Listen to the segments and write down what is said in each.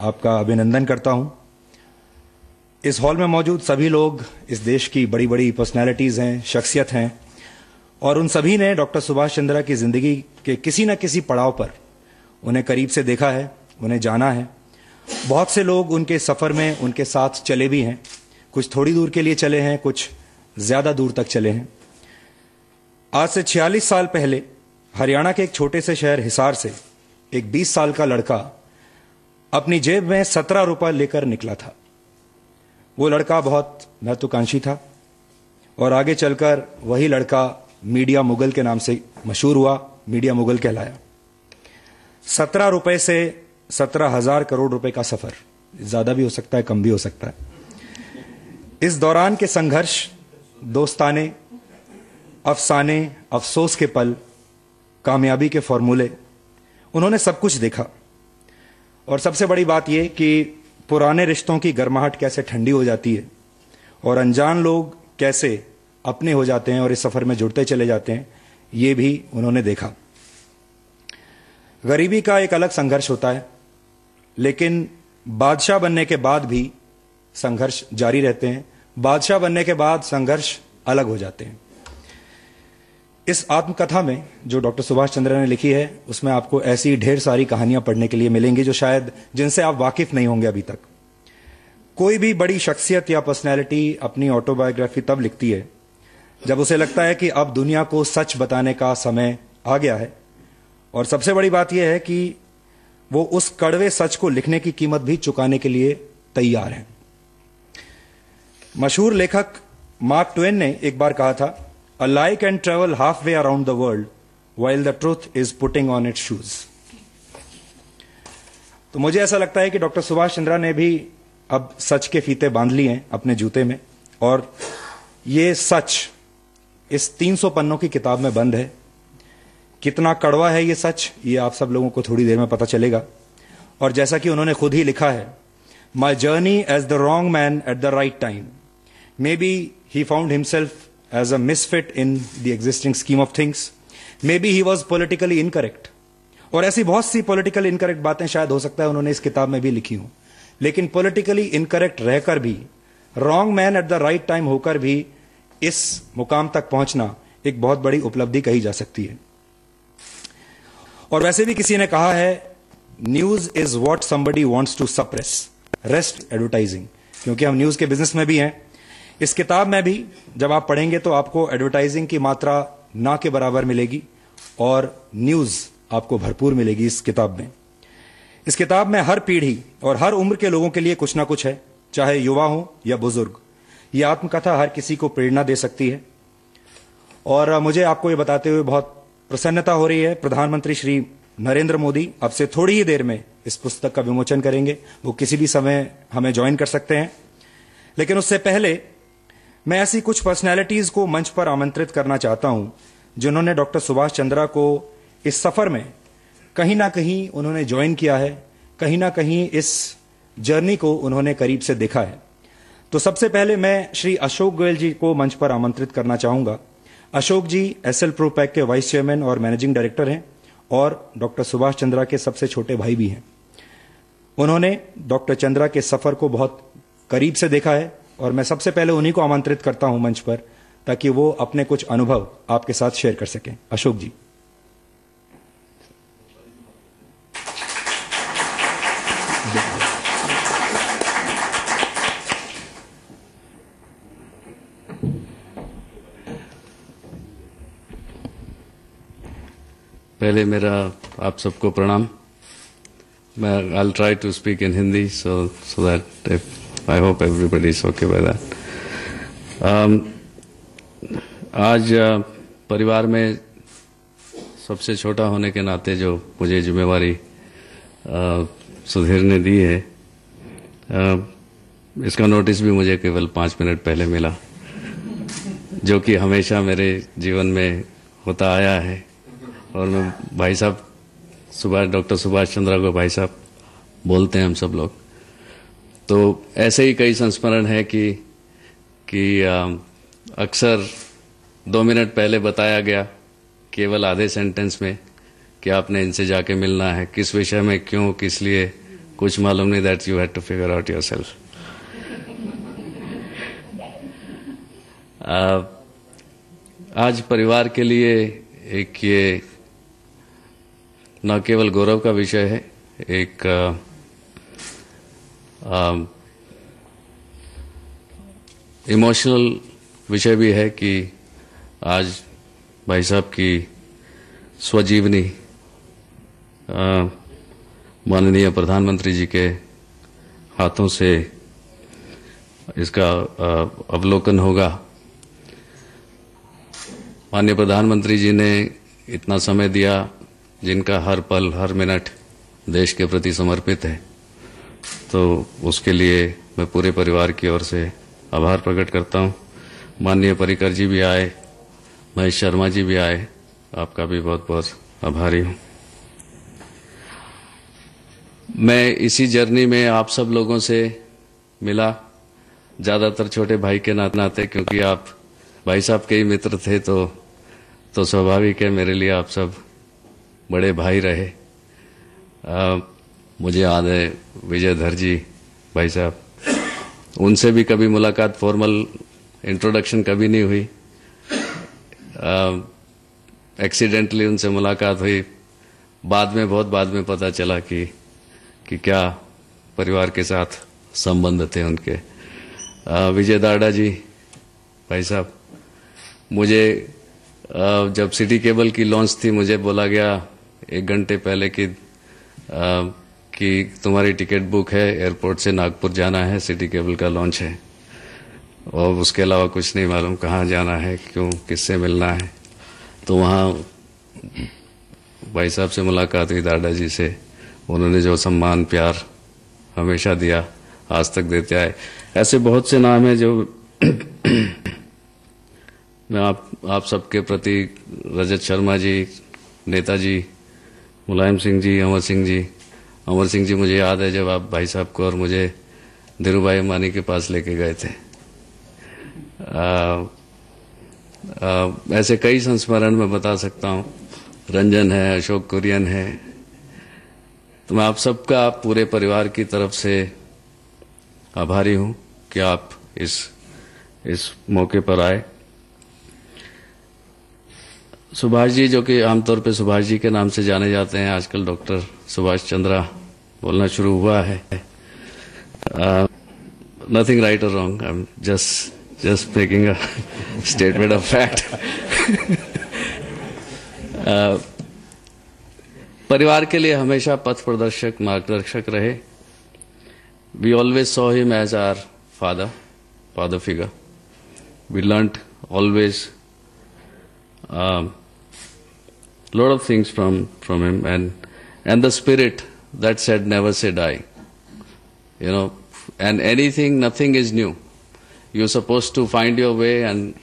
आपका अभिनंदन करता हूं। इस हॉल में मौजूद सभी लोग इस देश की बड़ी बड़ी पर्सनैलिटीज हैं, शख्सियत हैं, और उन सभी ने डॉक्टर सुभाष चंद्रा की जिंदगी के किसी न किसी पड़ाव पर उन्हें करीब से देखा है, उन्हें जाना है। बहुत से लोग उनके सफर में उनके साथ चले भी हैं, कुछ थोड़ी दूर के लिए चले हैं, कुछ ज्यादा दूर तक चले हैं। आज से 46 साल पहले हरियाणा के एक छोटे से शहर हिसार से एक 20 साल का लड़का अपनी जेब में 17 रुपए लेकर निकला था। वो लड़का बहुत महत्वाकांक्षी था और आगे चलकर वही लड़का मीडिया मुगल के नाम से मशहूर हुआ, मीडिया मुगल कहलाया। 17 रुपए से 17,000 करोड़ रुपए का सफर, ज्यादा भी हो सकता है, कम भी हो सकता है। इस दौरान के संघर्ष, दोस्ताने, अफसाने, अफसोस के पल, कामयाबी के फॉर्मूले, उन्होंने सब कुछ देखा। और सबसे बड़ी बात यह कि पुराने रिश्तों की गर्माहट कैसे ठंडी हो जाती है और अनजान लोग कैसे अपने हो जाते हैं और इस सफर में जुड़ते चले जाते हैं, ये भी उन्होंने देखा। गरीबी का एक अलग संघर्ष होता है, लेकिन बादशाह बनने के बाद भी संघर्ष जारी रहते हैं। बादशाह बनने के बाद संघर्ष अलग हो जाते हैं। इस आत्मकथा में जो डॉक्टर सुभाष चंद्रा ने लिखी है, उसमें आपको ऐसी ढेर सारी कहानियां पढ़ने के लिए मिलेंगी जो शायद जिनसे आप वाकिफ नहीं होंगे अभी तक। कोई भी बड़ी शख्सियत या पर्सनैलिटी अपनी ऑटोबायोग्राफी तब लिखती है जब उसे लगता है कि अब दुनिया को सच बताने का समय आ गया है। और सबसे बड़ी बात यह है कि वो उस कड़वे सच को लिखने की कीमत भी चुकाने के लिए तैयार है। मशहूर लेखक मार्क ट्वेन ने एक बार कहा था, A lie can travel halfway around the world while the truth is putting on its shoes. तो मुझे ऐसा लगता है कि डॉक्टर सुभाष चंद्रा ने भी अब सच के फीते बांध लिए हैं अपने जूते में, और ये सच इस 300 पन्नों की किताब में बंद है। कितना कड़वा है ये सच, ये आप सब लोगों को थोड़ी देर में पता चलेगा। और जैसा कि उन्होंने खुद ही लिखा है, My journey as the wrong man at the right time. Maybe he found himself as a misfit in the existing scheme of things. Maybe he was politically incorrect. और ऐसी बहुत सी politically incorrect बातें शायद हो सकता है उन्होंने इस किताब में भी लिखी हूं, लेकिन politically incorrect रहकर भी, wrong man at the right time होकर भी इस मुकाम तक पहुंचना एक बहुत बड़ी उपलब्धि कही जा सकती है। और वैसे भी किसी ने कहा है, news is what somebody wants to suppress, rest advertising, क्योंकि हम न्यूज के बिजनेस में भी हैं। इस किताब में भी जब आप पढ़ेंगे तो आपको एडवर्टाइजिंग की मात्रा ना के बराबर मिलेगी और न्यूज आपको भरपूर मिलेगी इस किताब में। इस किताब में हर पीढ़ी और हर उम्र के लोगों के लिए कुछ ना कुछ है, चाहे युवा हो या बुजुर्ग। यह आत्मकथा हर किसी को प्रेरणा दे सकती है। और मुझे आपको ये बताते हुए बहुत प्रसन्नता हो रही है, प्रधानमंत्री श्री नरेंद्र मोदी अब से थोड़ी ही देर में इस पुस्तक का विमोचन करेंगे। वो किसी भी समय हमें ज्वाइन कर सकते हैं, लेकिन उससे पहले मैं ऐसी कुछ पर्सनैलिटीज को मंच पर आमंत्रित करना चाहता हूं जिन्होंने डॉक्टर सुभाष चंद्रा को इस सफर में कहीं ना कहीं उन्होंने ज्वाइन किया है, कहीं ना कहीं इस जर्नी को उन्होंने करीब से देखा है। तो सबसे पहले मैं श्री अशोक गोयल जी को मंच पर आमंत्रित करना चाहूंगा। अशोक जी एसएल प्रोपैक के वाइस चेयरमैन और मैनेजिंग डायरेक्टर हैं और डॉक्टर सुभाष चंद्रा के सबसे छोटे भाई भी हैं। उन्होंने डॉक्टर चंद्रा के सफर को बहुत करीब से देखा है और मैं सबसे पहले उन्हीं को आमंत्रित करता हूं मंच पर, ताकि वो अपने कुछ अनुभव आपके साथ शेयर कर सकें। अशोक जी। पहले मेरा आप सबको प्रणाम। मैं I'll try to speak in Hindi so that I hope everybody is okay by that. आज परिवार में सबसे छोटा होने के नाते जो मुझे जिम्मेवारी सुधीर ने दी है, इसका नोटिस भी मुझे केवल 5 मिनट पहले मिला, जो कि हमेशा मेरे जीवन में होता आया है। और मैं भाई साहब डॉक्टर सुभाष चंद्रा को भाई साहब बोलते हैं हम सब लोग। तो ऐसे ही कई संस्मरण है कि अक्सर 2 मिनट पहले बताया गया केवल आधे सेंटेंस में कि आपने इनसे जाके मिलना है, किस विषय में, क्यों, किस लिए, कुछ मालूम नहीं, that you had to figure out yourself. आज परिवार के लिए एक ये न केवल गौरव का विषय है, एक इमोशनल विषय भी है कि आज भाई साहब की स्वजीवनी माननीय प्रधानमंत्री जी के हाथों से इसका अवलोकन होगा। माननीय प्रधानमंत्री जी ने इतना समय दिया, जिनका हर पल हर मिनट देश के प्रति समर्पित है, तो उसके लिए मैं पूरे परिवार की ओर से आभार प्रकट करता हूं। माननीय पर्रिकर जी भी आए, महेश शर्मा जी भी आए, आपका भी बहुत बहुत आभारी हूं। मैं इसी जर्नी में आप सब लोगों से मिला, ज्यादातर छोटे भाई के नाते, क्योंकि आप भाई साहब के ही मित्र थे, तो स्वाभाविक है मेरे लिए आप सब बड़े भाई रहे। मुझे याद है विजयधर जी भाई साहब, उनसे भी कभी मुलाकात, फॉर्मल इंट्रोडक्शन कभी नहीं हुई, एक्सीडेंटली उनसे मुलाकात हुई। बहुत बाद में पता चला कि क्या परिवार के साथ संबंध थे उनके। विजय दाड़ा जी भाई साहब, मुझे जब सिटी केबल की लॉन्च थी, मुझे बोला गया 1 घंटे पहले कि तुम्हारी टिकट बुक है, एयरपोर्ट से नागपुर जाना है, सिटी केबल का लॉन्च है, और उसके अलावा कुछ नहीं मालूम कहाँ जाना है, क्यों, किससे मिलना है। तो वहाँ भाई साहब से मुलाकात हुई, दादा जी से। उन्होंने जो सम्मान प्यार हमेशा दिया, आज तक देते आए। ऐसे बहुत से नाम हैं जो मैं आप सबके प्रति, रजत शर्मा जी, नेताजी, मुलायम सिंह जी, अमर सिंह जी, मुझे याद है जब आप भाई साहब को और मुझे धीरूभाई अंबानी के पास लेके गए थे। ऐसे कई संस्मरण मैं बता सकता हूं। रंजन है, अशोक कुरियन है। तो मैं आप सबका पूरे परिवार की तरफ से आभारी हूं कि आप इस मौके पर आए। सुभाष जी, जो कि आमतौर पे सुभाष जी के नाम से जाने जाते हैं, आजकल डॉक्टर सुभाष चंद्रा बोलना शुरू हुआ है। नथिंग राइट और wrong, I am just making a statement of fact. परिवार के लिए हमेशा पथ प्रदर्शक, मार्गदर्शक रहे। We always saw him as our father figure. We learnt always lot of things from him, and the spirit that said never say die, and nothing is new. You're supposed to find your way and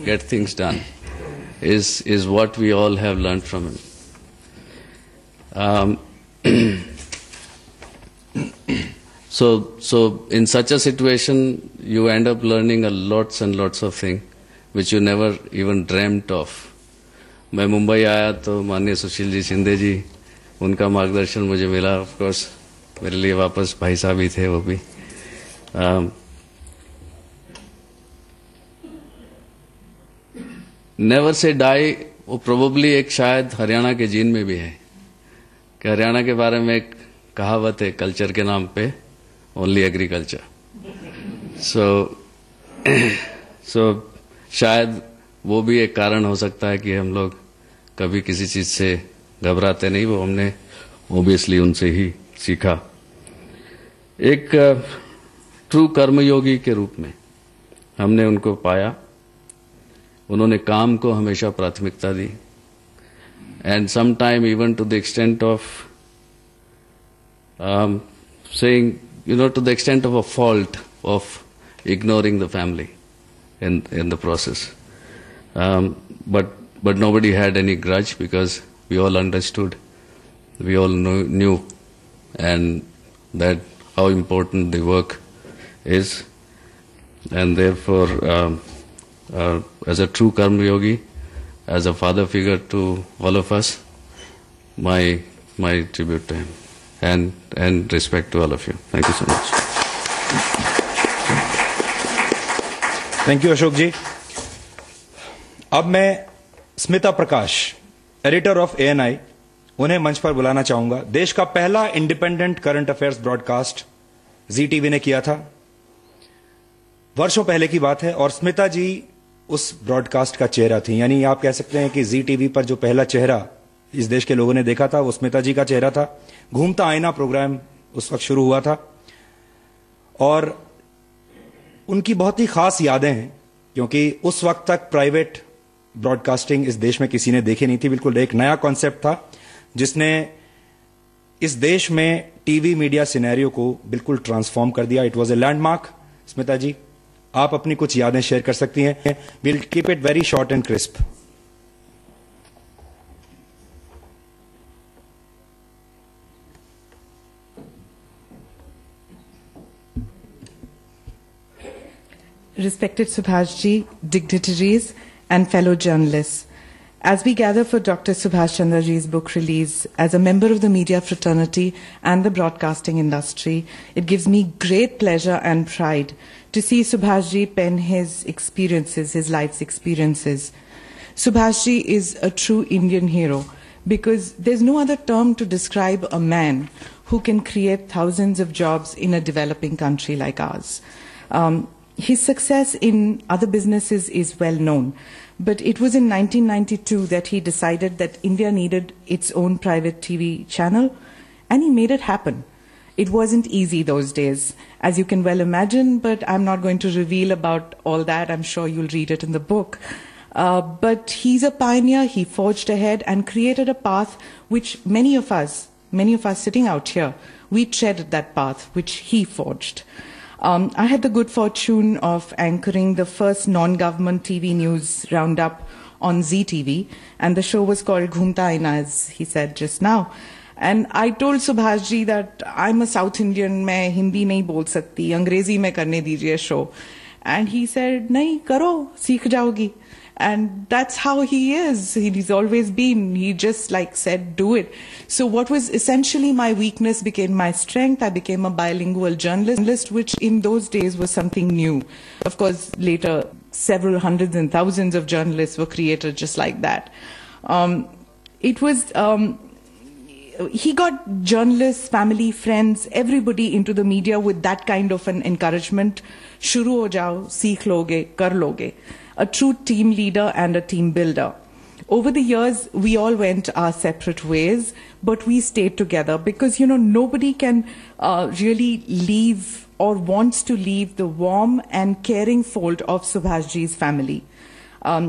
get things done, is what we all have learned from him. So in such a situation, you end up learning lots and lots of things which you never even dreamt of. मैं मुंबई आया तो माननीय सुशील जी शिंदे जी, उनका मार्गदर्शन मुझे मिला। Of course मेरे लिए वापस भाई साहब ही थे वो भी। नेवर से डाई, वो प्रोबेबली एक शायद हरियाणा के जीन में भी है, कि हरियाणा के बारे में एक कहावत है, कल्चर के नाम पे ओनली एग्रीकल्चर। सो शायद वो भी एक कारण हो सकता है कि हम लोग कभी किसी चीज से घबराते नहीं। वो हमने ओबियसली उनसे ही सीखा। एक ट्रू कर्मयोगी के रूप में हमने उनको पाया। उन्होंने काम को हमेशा प्राथमिकता दी, and some time even to the extent of saying, to the extent of a fault of ignoring the family in the process. But nobody had any grudge, because we all understood, we all knew, and that how important the work is, and therefore, as a true karma yogi, as a father figure to all of us, my tribute to him. and respect to all of you. Thank you so much. Thank you Ashok ji. अब मैं Smita Prakash, editor of ANI, उन्हें मंच पर बुलाना चाहूंगा. देश का पहला independent current affairs broadcast Zee TV ने किया था. वर्षों पहले की बात है और स्मिता जी उस ब्रॉडकास्ट का चेहरा थी. यानी आप कह सकते हैं कि जी टीवी पर जो पहला चेहरा इस देश के लोगों ने देखा था वो स्मिता जी का चेहरा था. घूमता आईना प्रोग्राम उस वक्त शुरू हुआ था और उनकी बहुत ही खास यादें हैं क्योंकि उस वक्त तक प्राइवेट ब्रॉडकास्टिंग इस देश में किसी ने देखी नहीं थी. बिल्कुल एक नया कॉन्सेप्ट था जिसने इस देश में टीवी मीडिया सिनेरियो को बिल्कुल ट्रांसफॉर्म कर दिया. It was a landmark. Smita ji, आप अपनी कुछ यादें शेयर कर सकती हैं. Will keep it very short and crisp. Respected Subhash ji, dignitaries and fellow journalists, as we gather for Dr. Subhash Chandra ji's book release, as a member of the media fraternity and the broadcasting industry, it gives me great pleasure and pride to see Subhash ji pen his experiences, his life's experiences. Subhash ji is a true Indian hero because there's no other term to describe a man who can create thousands of jobs in a developing country like ours. His success in other businesses is well known, but it was in 1992 that he decided that India needed its own private TV channel, and he made it happen. It wasn't easy those days, as you can well imagine, but I'm not going to reveal about all that. I'm sure you'll read it in the book. But he's a pioneer. He forged ahead and created a path which many of us sitting out here, we tread that path which he forged. I had the good fortune of anchoring the first non-government TV news roundup on ZTV, and the show was called Ghumta Aina, as he said just now. And I told Subhash ji that I'm a South Indian, मैं हिंदी नहीं बोल सकती, अंग्रेजी में करने दीजिए show. And he said, नहीं करो, सीख जाओगी. And that's how he is. He's always been. He just like said, do it. So what was essentially my weakness became my strength. I became a bilingual journalist, which in those days was something new. Of course, later, several hundreds and thousands of journalists were created just like that. He got journalists, family, friends, everybody into the media with that kind of an encouragement. Shuru ho jao, seekh loge, kar loge. A true team leader and a team builder. Over the years, we all went our separate ways, but we stayed together because, you know, nobody can really leave or wants to leave the warm and caring fold of Subhashji's family.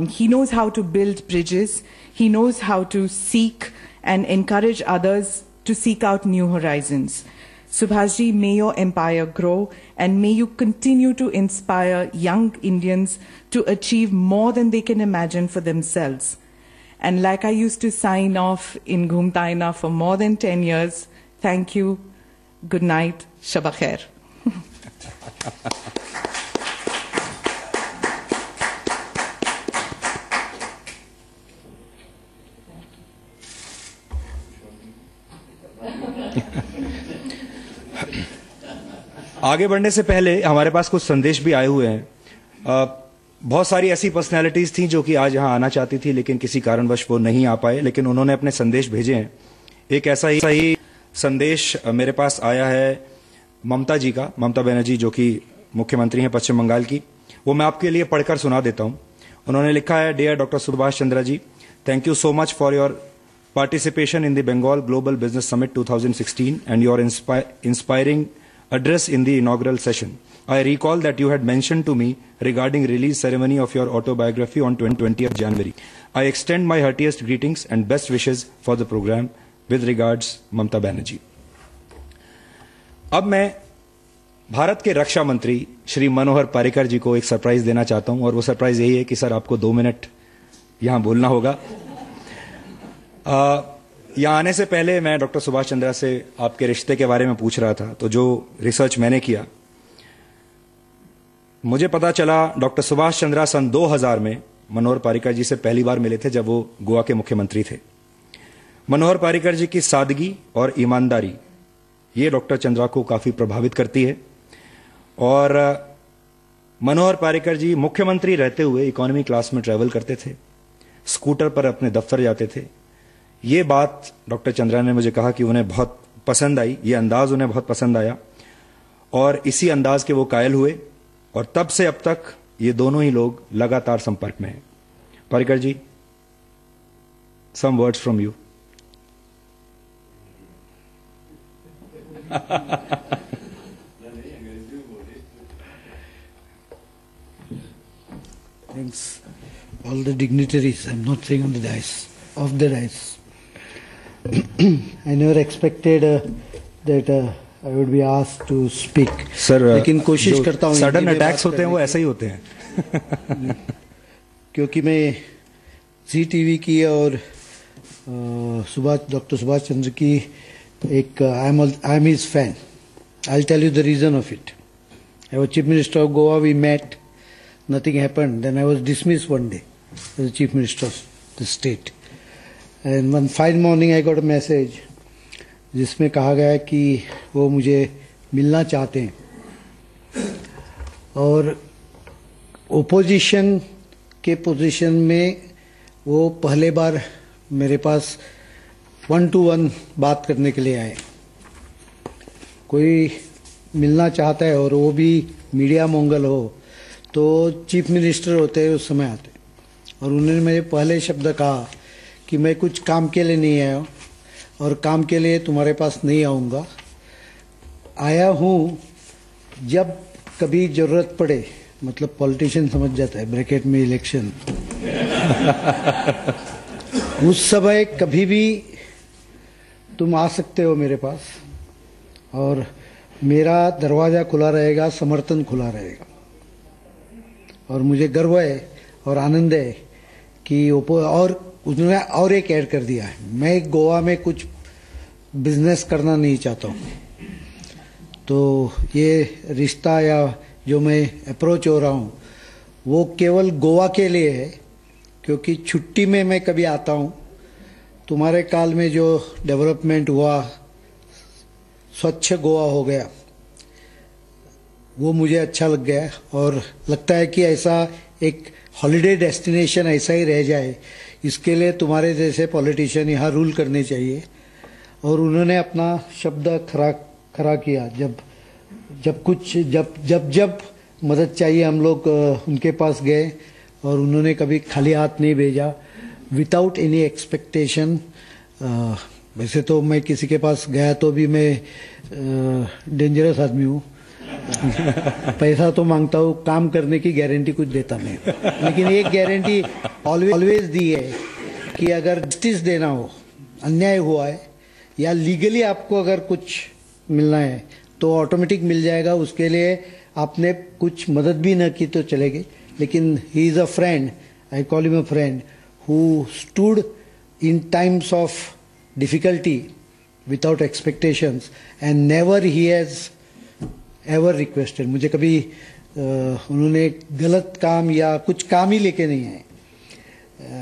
He knows how to build bridges. He knows how to seek and encourage others to seek out new horizons. Subhashji, may your empire grow and may you continue to inspire young Indians to achieve more than they can imagine for themselves. And like I used to sign off in Ghumta Aina for more than 10 years, thank you, good night, Shab Khair. आगे बढ़ने से पहले हमारे पास कुछ संदेश भी आए हुए हैं. बहुत सारी ऐसी पर्सनैलिटीज थी जो कि आज यहां आना चाहती थी लेकिन किसी कारणवश वो नहीं आ पाए, लेकिन उन्होंने अपने संदेश भेजे हैं. एक ऐसा ही संदेश मेरे पास आया है ममता जी का, ममता बनर्जी जो कि मुख्यमंत्री हैं पश्चिम बंगाल की. वो मैं आपके लिए पढ़कर सुना देता हूं. उन्होंने लिखा है, dear doctor Subhash Chandra ji, thank you so much for your participation in the Bengal Global Business Summit 2016 and your inspiring address in the inaugural session. I recall that you had mentioned to me regarding release ceremony of your autobiography on 20th January. I extend my heartiest greetings and best wishes for the program. With regards, Mamta Banerjee. अब मैं भारत के रक्षा मंत्री श्री मनोहर पर्रिकर जी को एक surprise देना चाहता हूं और वो सरप्राइज यही है कि सर आपको 2 मिनट यहां बोलना होगा. यहाँ आने से पहले मैं डॉक्टर सुभाष चंद्रा से आपके रिश्ते के बारे में पूछ रहा था, तो जो रिसर्च मैंने किया मुझे पता चला डॉक्टर सुभाष चंद्रा सन 2000 में मनोहर पर्रिकर जी से पहली बार मिले थे जब वो गोवा के मुख्यमंत्री थे. मनोहर पर्रिकर जी की सादगी और ईमानदारी ये डॉक्टर चंद्रा को काफी प्रभावित करती है। और मनोहर पारिकर जी मुख्यमंत्री रहते हुए इकोनॉमी क्लास में ट्रैवल करते थे, स्कूटर पर अपने दफ्तर जाते थे। ये बात डॉक्टर चंद्रा ने मुझे कहा कि उन्हें बहुत पसंद आई, ये अंदाज उन्हें बहुत पसंद आया और इसी अंदाज के वो कायल हुए और तब से अब तक ये दोनों ही लोग लगातार संपर्क में हैं। पारिकर जी, some words from you. Thanks. All the dignitaries, I'm not saying on the dais, off the dais. I never expected that I would be asked to speak. Sir, लेकिन कोशिश करता हूँ सडन अटैक्स होते हैं वो ऐसे ही होते हैं। क्योंकि मैं जी टीवी की और डॉक्टर सुभाष चंद्र की एक I am his fan. I will tell you the reason of it. I was chief minister of Goa. We met. Nothing happened. Then I was dismissed one day as the chief minister of the state. And one fine morning I got a message जिसमें कहा गया कि वो मुझे मिलना चाहते हैं और ओपोजिशन के पोजीशन में वो पहले बार मेरे पास 1-to-1 बात करने के लिए आए. कोई मिलना चाहता है और वो भी मीडिया मोंगल हो तो चीफ मिनिस्टर होते हैं उस समय आते. और उन्होंने मेरे पहले शब्द कहा कि मैं कुछ काम के लिए नहीं आया और काम के लिए तुम्हारे पास नहीं आऊँगा. आया हूँ जब कभी जरूरत पड़े. मतलब पॉलिटिशियन समझ जाता है ब्रैकेट में इलेक्शन. उस समय कभी भी तुम आ सकते हो मेरे पास और मेरा दरवाजा खुला रहेगा, समर्थन खुला रहेगा. और मुझे गर्व है और आनंद है कि और उन्होंने और एक ऐड कर दिया है, मैं गोवा में कुछ बिजनेस करना नहीं चाहता हूँ. तो ये रिश्ता या जो मैं अप्रोच हो रहा हूँ वो केवल गोवा के लिए है. क्योंकि छुट्टी में मैं कभी आता हूँ, तुम्हारे काल में जो डेवलपमेंट हुआ, स्वच्छ गोवा हो गया, वो मुझे अच्छा लग गया और लगता है कि ऐसा एक हॉलिडे डेस्टिनेशन ऐसा ही रह जाए. इसके लिए तुम्हारे जैसे पॉलिटिशियन यहाँ रूल करने चाहिए. और उन्होंने अपना शब्द खरा किया. जब मदद चाहिए हम लोग उनके पास गए और उन्होंने कभी खाली हाथ नहीं भेजा, विदाउट एनी एक्सपेक्टेशन. वैसे तो मैं किसी के पास गया तो भी मैं डेंजरस आदमी हूँ. पैसा तो मांगता हूँ, काम करने की गारंटी कुछ देता नहीं. लेकिन एक गारंटी ऑलवेज दी है कि अगर जस्टिस देना हो, अन्याय हुआ है या लीगली आपको अगर कुछ मिलना है तो ऑटोमेटिक मिल जाएगा. उसके लिए आपने कुछ मदद भी न की तो चलेगी. लेकिन he is a friend, I call him a friend who stood in times of difficulty without expectations and never he has ever requested. मुझे कभी उन्होंने गलत काम या कुछ काम ही लेके नहीं आए.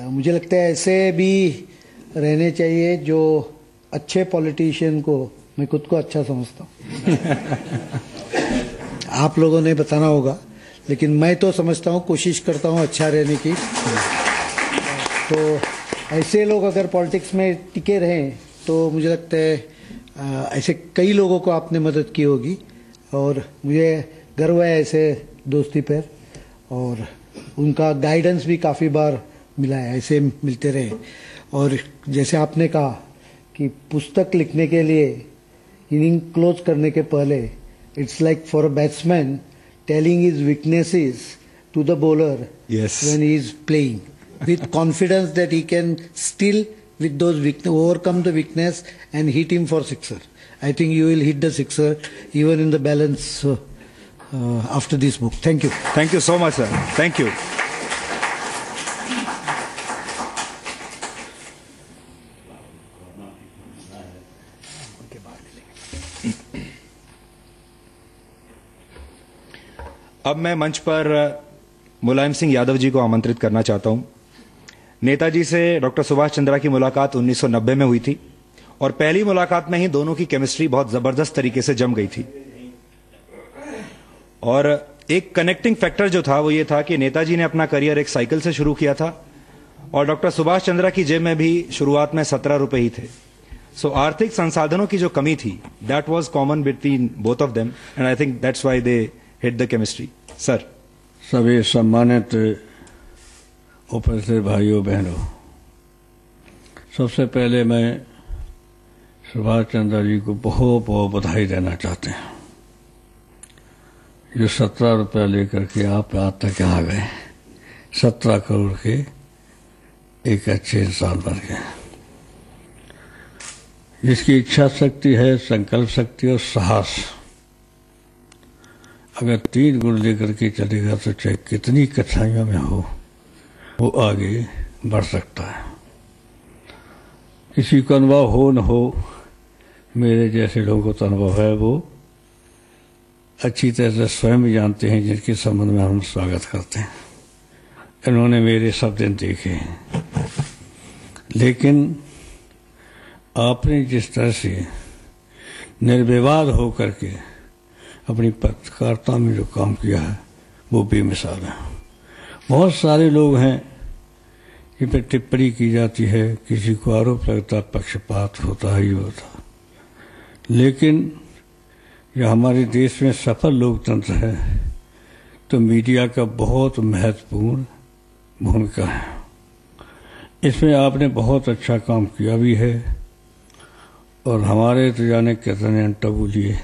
मुझे लगता है ऐसे भी रहने चाहिए जो अच्छे पॉलिटिशियन को. मैं खुद को अच्छा समझता हूँ. आप लोगों ने बताना होगा, लेकिन मैं तो समझता हूँ, कोशिश करता हूँ अच्छा रहने की. तो ऐसे लोग अगर पॉलिटिक्स में टिके रहें तो मुझे लगता है ऐसे कई लोगों को आपने मदद की होगी. और मुझे गर्व है ऐसे दोस्ती पर. और उनका गाइडेंस भी काफ़ी बार मिला है, ऐसे मिलते रहे. और जैसे आपने कहा कि पुस्तक लिखने के लिए इनिंग क्लोज करने के पहले it's like for a batsman telling his weaknesses to the bowler when he is playing with confidence that he can still with those weakness, overcome the weakness and hit him for sixer. I think you will hit the sixer even in the balance after this book. Thank you. Thank you so much, sir. Thank you. अब मैं मंच पर मुलायम सिंह यादव जी को आमंत्रित करना चाहता हूं. नेताजी से डॉक्टर सुभाष चंद्रा की मुलाकात 1990 में हुई थी और पहली मुलाकात में ही दोनों की केमिस्ट्री बहुत जबरदस्त तरीके से जम गई थी। और एक कनेक्टिंग फैक्टर जो था वो ये था कि नेताजी ने अपना करियर एक साइकिल से शुरू किया था और डॉक्टर सुभाष चंद्रा की जेब में भी शुरुआत में 17 रुपए ही थे। सो आर्थिक संसाधनों की जो कमी थी, that was common between both of them and I think that's why they hit the chemistry. Sir. सभी सम्मानित उपस्थित भाइयों बहनों, सबसे पहले मैं सुभाष चंद्र जी को बहुत बहुत बधाई देना चाहते हैं। जो 17 रुपया लेकर के आप आज तक आ गए, 17 करोड़ के एक अच्छे इंसान बन गए। जिसकी इच्छा शक्ति है, संकल्प शक्ति और साहस, अगर 3 गुण लेकर के चलेगा तो चाहे कितनी कठिनाइयों में हो वो आगे बढ़ सकता है। किसी को अनुभव हो न हो, मेरे जैसे लोगों को तो अनुभव है, वो अच्छी तरह से स्वयं भी जानते हैं जिनके संबंध में हम स्वागत करते हैं। इन्होंने मेरे सब दिन देखे हैं, लेकिन आपने जिस तरह से निर्विवाद होकर के अपनी पत्रकारिता में जो काम किया है वो बेमिसाल है। बहुत सारे लोग हैं जिन पर टिप्पणी की जाती है, किसी को आरोप लगता पक्षपात होता ही होता, लेकिन यह हमारे देश में सफल लोकतंत्र है तो मीडिया का बहुत महत्वपूर्ण भूमिका है। इसमें आपने बहुत अच्छा काम किया भी है और हमारे तो जाने कितने इंटरव्यू लिए,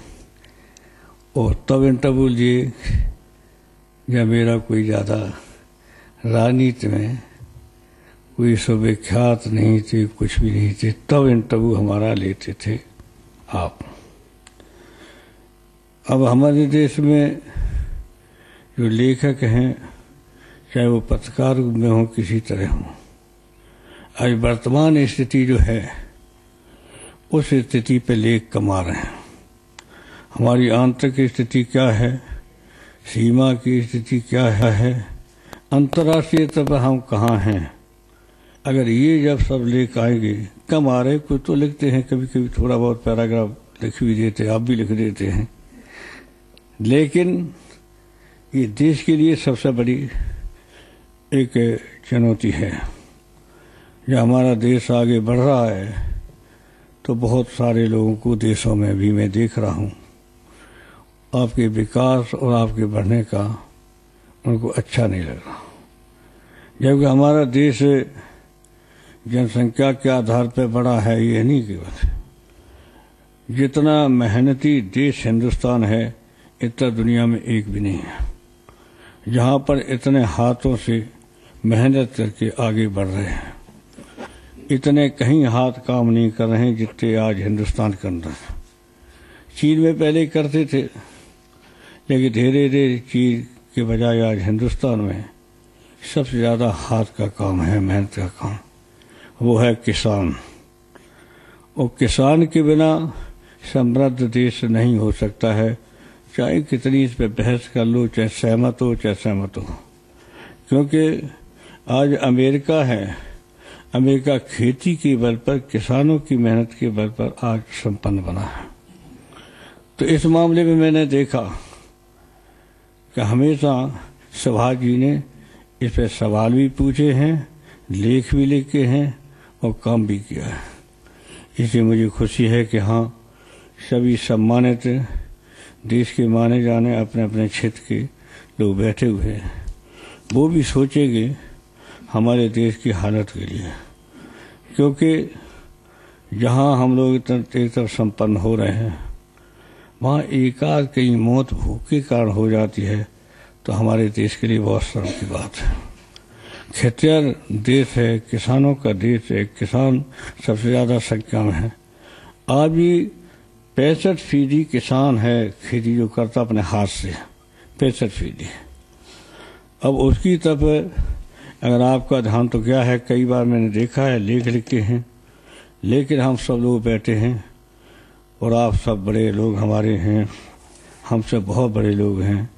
और तब इंटरव्यू लिए जब मेरा कोई ज़्यादा राजनीति में कोई सुविख्यात नहीं थे, कुछ भी नहीं थे, तब इंटरव्यू हमारा लेते थे आप। अब हमारे देश में जो लेखक हैं, चाहे वो पत्रकार में हो, किसी तरह हो, आज वर्तमान स्थिति जो है उस स्थिति पे लेख कमा रहे हैं। हमारी आंतरिक स्थिति क्या है, सीमा की स्थिति क्या है, अंतर्राष्ट्रीय स्तर पर हम कहाँ हैं, अगर ये जब सब लेख आएंगे, कम आ रहे, कुछ तो लिखते हैं, कभी कभी थोड़ा बहुत पैराग्राफ लिख भी देते, आप भी लिख देते हैं, लेकिन ये देश के लिए सबसे बड़ी एक चुनौती है। जब हमारा देश आगे बढ़ रहा है तो बहुत सारे लोगों को देशों में भी मैं देख रहा हूँ, आपके विकास और आपके बढ़ने का उनको अच्छा नहीं लग रहा। जबकि हमारा देश जनसंख्या के आधार पर बड़ा है, ये नहीं केवल, जितना मेहनती देश हिंदुस्तान है इतना दुनिया में एक भी नहीं है, जहाँ पर इतने हाथों से मेहनत करके आगे बढ़ रहे हैं। इतने कहीं हाथ काम नहीं कर रहे हैं जितने आज हिंदुस्तान के अंदर। चीन में पहले करते थे, लेकिन धीरे धीरे चीन के बजाय आज हिंदुस्तान में सबसे ज़्यादा हाथ का काम है, मेहनत का काम, वो है किसान। और किसान के बिना समृद्ध देश नहीं हो सकता है, चाहे कितनी इस पर बहस कर लो, चाहे सहमत हो चाहे सहमत हो। क्योंकि आज अमेरिका है, अमेरिका खेती के बल पर, किसानों की मेहनत के बल पर आज संपन्न बना है। तो इस मामले में मैंने देखा कि हमेशा सुभाष जी ने इस पर सवाल भी पूछे हैं, लेख भी लिखे हैं और काम भी किया है। इसलिए मुझे खुशी है कि हाँ, सभी सम्मानित देश के माने जाने अपने अपने क्षेत्र के लोग बैठे हुए हैं, वो भी सोचेंगे हमारे देश की हालत के लिए। क्योंकि जहाँ हम लोग एक तरफ संपन्न हो रहे हैं, वहाँ एक आध कहीं मौत भूख के कारण हो जाती है, तो हमारे देश के लिए बहुत शर्म की बात है। खेतिहर देश है, किसानों का देश है, किसान सबसे ज़्यादा संख्या में है। आज भी 65% किसान है खेती जो करता अपने हाथ से, 65%। अब उसकी तरफ अगर आपका ध्यान तो क्या है, कई बार मैंने देखा है लेख लिखे हैं, लेकिन हम सब लोग बैठे हैं और आप सब बड़े लोग हमारे हैं, हमसे बहुत बड़े लोग हैं,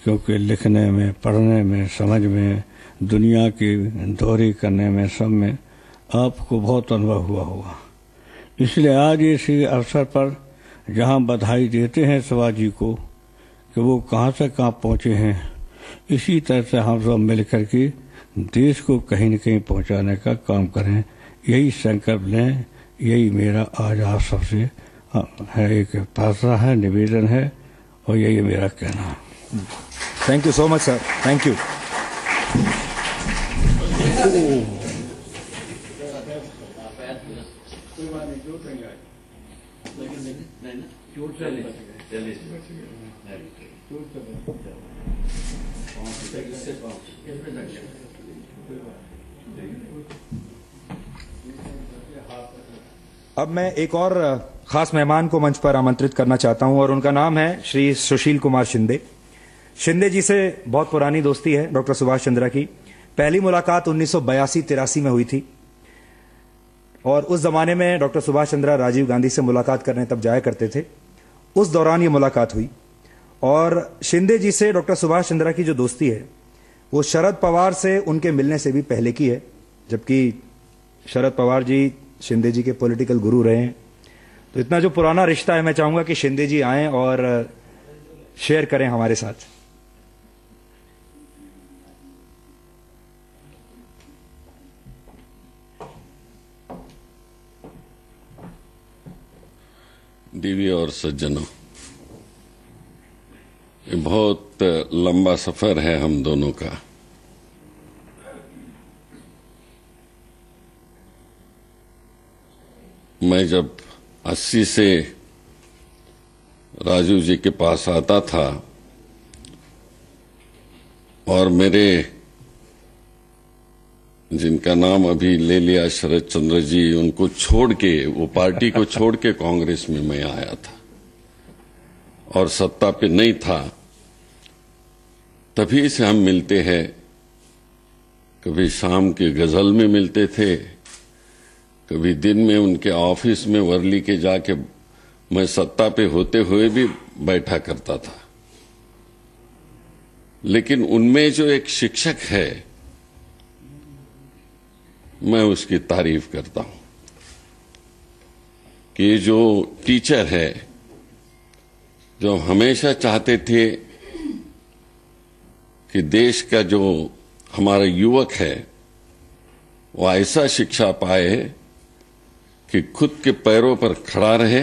क्योंकि लिखने में, पढ़ने में, समझ में, दुनिया के दौरे करने में, सब में आपको बहुत अनुभव हुआ होगा। इसलिए आज इसी अवसर पर जहां बधाई देते हैं शिवाजी को कि वो कहां से कहां पहुंचे हैं, इसी तरह से हम सब मिल करके देश को कहीं न कहीं पहुंचाने का काम करें, यही संकल्प लें। यही मेरा आज आप सबसे है एक प्रार्थना है, निवेदन है, और यही मेरा कहना है। Thank you so much sir, thank you. अब मैं एक और खास मेहमान को मंच पर आमंत्रित करना चाहता हूं और उनका नाम है श्री सुशील कुमार शिंदे। शिंदे जी से बहुत पुरानी दोस्ती है डॉक्टर सुभाष चंद्रा की। पहली मुलाकात 1982-83 में हुई थी और उस जमाने में डॉक्टर सुभाष चंद्रा राजीव गांधी से मुलाकात करने तब जाया करते थे। उस दौरान ये मुलाकात हुई और शिंदे जी से डॉक्टर सुभाष चंद्रा की जो दोस्ती है वो शरद पवार से उनके मिलने से भी पहले की है, जबकि शरद पवार जी शिंदे जी के पॉलिटिकल गुरु रहे हैं। तो इतना जो पुराना रिश्ता है, मैं चाहूंगा कि शिंदे जी आएं और शेयर करें हमारे साथ। देवी और सज्जनों, ये बहुत लंबा सफर है हम दोनों का। मैं जब 80 से राजीव जी के पास आता था और मेरे, जिनका नाम अभी ले लिया शरद चंद्र जी, उनको छोड़ के, वो पार्टी को छोड़ के कांग्रेस में मैं आया था और सत्ता पे नहीं था, तभी से हम मिलते हैं। कभी शाम के गजल में मिलते थे, कभी दिन में उनके ऑफिस में वर्ली के जाके मैं सत्ता पे होते हुए भी बैठा करता था। लेकिन उनमें जो एक शिक्षक है, मैं उसकी तारीफ करता हूं कि जो टीचर है, जो हमेशा चाहते थे कि देश का जो हमारा युवक है वो ऐसा शिक्षा पाए कि खुद के पैरों पर खड़ा रहे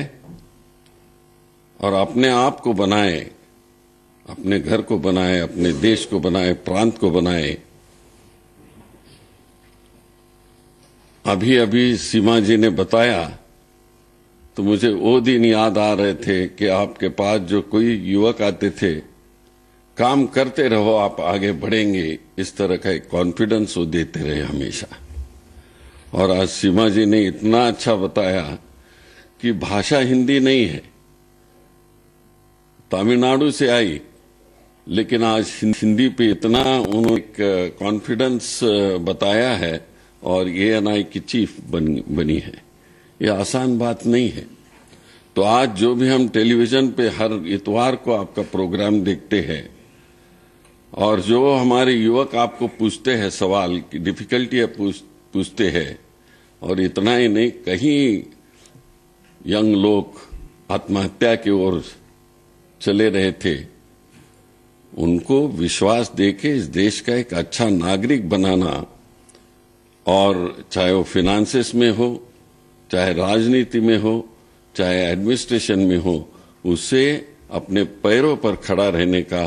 और अपने आप को बनाए, अपने घर को बनाए, अपने देश को बनाए, प्रांत को बनाए। अभी अभी सीमा जी ने बताया तो मुझे वो दिन याद आ रहे थे कि आपके पास जो कोई युवक आते थे, काम करते रहो, आप आगे बढ़ेंगे, इस तरह का एक कॉन्फिडेंस वो देते रहे हमेशा। और आज सीमा जी ने इतना अच्छा बताया कि भाषा हिंदी नहीं है, तमिलनाडु से आई, लेकिन आज हिंदी पे इतना उन्होंने एक कॉन्फिडेंस बताया है और ANI की चीफ बनी है। ये आसान बात नहीं है। तो आज जो भी हम टेलीविजन पे हर इतवार को आपका प्रोग्राम देखते हैं और जो हमारे युवक आपको पूछते हैं सवाल की डिफिकल्टियां पूछते हैं, और इतना ही नहीं, कहीं यंग लोग आत्महत्या की ओर चले रहे थे, उनको विश्वास देके इस देश का एक अच्छा नागरिक बनाना, और चाहे वो फिनांसेस में हो, चाहे राजनीति में हो, चाहे एडमिनिस्ट्रेशन में हो, उसे अपने पैरों पर खड़ा रहने का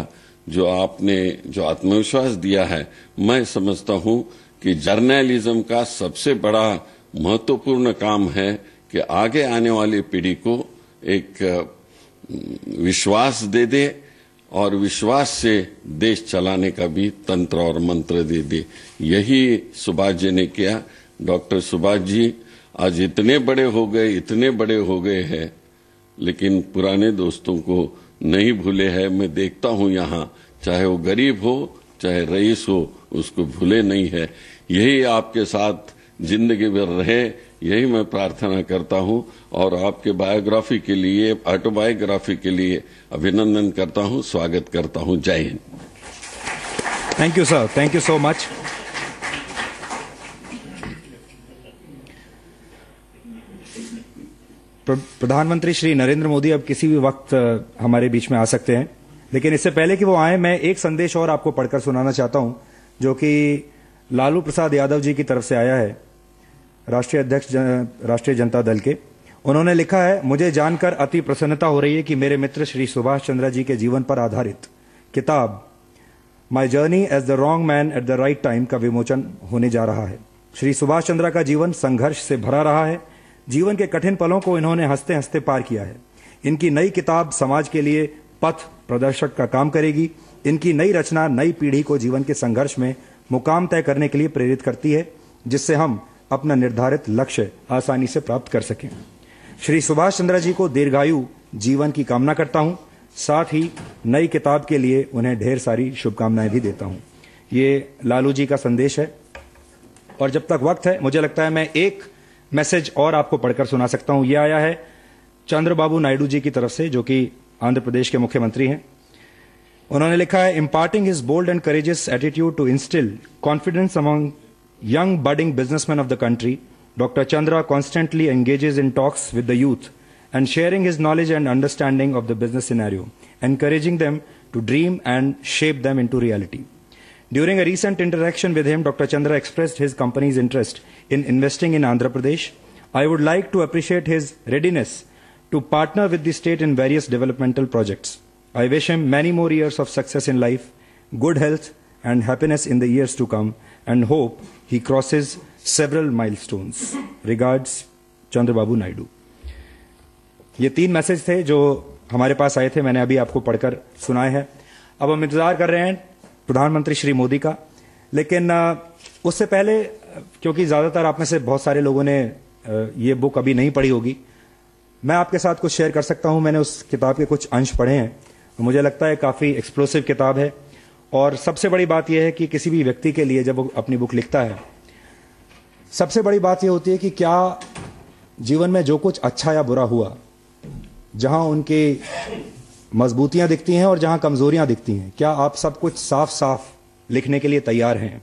जो आपने जो आत्मविश्वास दिया है, मैं समझता हूं कि जर्नलिज्म का सबसे बड़ा महत्वपूर्ण काम है कि आगे आने वाली पीढ़ी को एक विश्वास दे दे और विश्वास से देश चलाने का भी तंत्र और मंत्र दे दे। यही सुभाष जी ने किया। डॉक्टर सुभाष जी आज इतने बड़े हो गए हैं, लेकिन पुराने दोस्तों को नहीं भूले हैं। मैं देखता हूं यहाँ, चाहे वो गरीब हो चाहे रईस हो, उसको भूले नहीं है। यही आपके साथ जिंदगी भर रहे, यही मैं प्रार्थना करता हूं और आपके बायोग्राफी के लिए, ऑटोबायोग्राफी के लिए अभिनंदन करता हूं, स्वागत करता हूं। जय Hind. Thank you sir, thank you so much. प्रधानमंत्री श्री नरेंद्र मोदी अब किसी भी वक्त हमारे बीच में आ सकते हैं, लेकिन इससे पहले कि वो आए, मैं एक संदेश और आपको पढ़कर सुनाना चाहता हूं, जो कि लालू प्रसाद यादव जी की तरफ से आया है, राष्ट्रीय अध्यक्ष राष्ट्रीय जनता दल के। उन्होंने लिखा है, मुझे जानकर अति प्रसन्नता हो रही है कि मेरे मित्र श्री सुभाष चंद्र जी के जीवन पर आधारित किताब my journey as the wrong man at the right time का विमोचन होने जा रहा है। श्री सुभाष चंद्र का जीवन संघर्ष से भरा रहा है। जीवन के कठिन पलों को इन्होंने हंसते हंसते पार किया है। इनकी नई किताब समाज के लिए पथ प्रदर्शक का काम करेगी। इनकी नई रचना नई पीढ़ी को जीवन के संघर्ष में मुकाम तय करने के लिए प्रेरित करती है, जिससे हम अपना निर्धारित लक्ष्य आसानी से प्राप्त कर सकें। श्री सुभाष चंद्र जी को दीर्घायु जीवन की कामना करता हूं, साथ ही नई किताब के लिए उन्हें ढेर सारी शुभकामनाएं भी देता हूं। ये लालू जी का संदेश है। और जब तक वक्त है, मुझे लगता है मैं एक मैसेज और आपको पढ़कर सुना सकता हूं। यह आया है चंद्रबाबू नायडू जी की तरफ से, जो कि आंध्र प्रदेश के मुख्यमंत्री हैं। उन्होंने लिखा है, imparting his bold and courageous attitude to instil confidence among young budding businessmen of the country, Dr. Chandra constantly engages in talks with the youth and sharing his knowledge and understanding of the business scenario, encouraging them to dream and shape them into reality. During a recent interaction with him, Dr. Chandra expressed his company's interest in investing in Andhra Pradesh. I would like to appreciate his readiness to partner with the state in various developmental projects. I wish him many more years of success in life, good health and happiness in the years to come, and hope he crosses several milestones. Regards, Chandrababu Naidu. ये 3 message थे जो हमारे पास आए थे, मैंने अभी आपको पढ़कर सुनाए हैं। अब हम इंतजार कर रहे हैं प्रधानमंत्री श्री मोदी का, लेकिन उससे पहले, क्योंकि ज्यादातर आप में से बहुत सारे लोगों ने ये बुक अभी नहीं पढ़ी होगी, मैं आपके साथ कुछ शेयर कर सकता हूं। मैंने उस किताब के कुछ अंश पढ़े हैं, मुझे लगता है काफी एक्सप्लोसिव किताब है। और सबसे बड़ी बात यह है कि किसी भी व्यक्ति के लिए जब वो अपनी बुक लिखता है, सबसे बड़ी बात यह होती है कि क्या जीवन में जो कुछ अच्छा या बुरा हुआ, जहां उनकी मजबूतियां दिखती हैं और जहां कमजोरियां दिखती हैं, क्या आप सब कुछ साफ साफ लिखने के लिए तैयार हैं।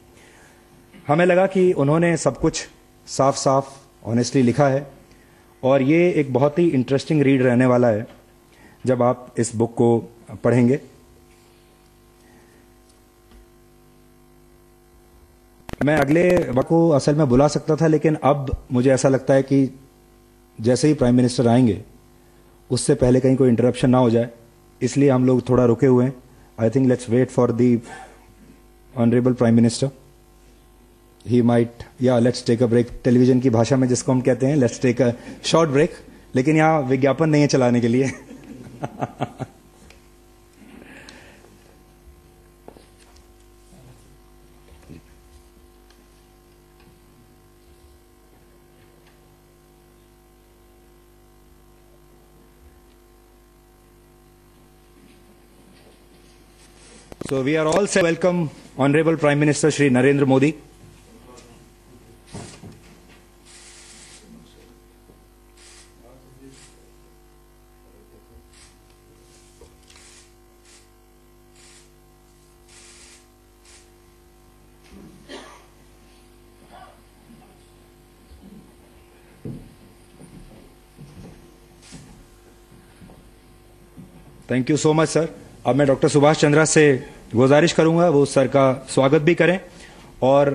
हमें लगा कि उन्होंने सब कुछ साफ साफ ऑनेस्टली लिखा है, और ये एक बहुत ही इंटरेस्टिंग रीड रहने वाला है जब आप इस बुक को पढ़ेंगे। मैं अगले वक्त को असल में बुला सकता था, लेकिन अब मुझे ऐसा लगता है कि जैसे ही प्राइम मिनिस्टर आएंगे उससे पहले कहीं कोई इंटरप्शन ना हो जाए, इसलिए हम लोग थोड़ा रुके हुए हैं। I think let's wait for the honourable prime minister. He might, या let's take a break, television की भाषा में जिसको हम कहते हैं, let's take a short break. लेकिन यहां विज्ञापन नहीं है चलाने के लिए। So we are all set. Welcome Honorable Prime Minister Shri Narendra Modi. Thank you so much, sir. अब मैं डॉक्टर सुभाष चंद्रा से गुजारिश करूंगा वो सर का स्वागत भी करें और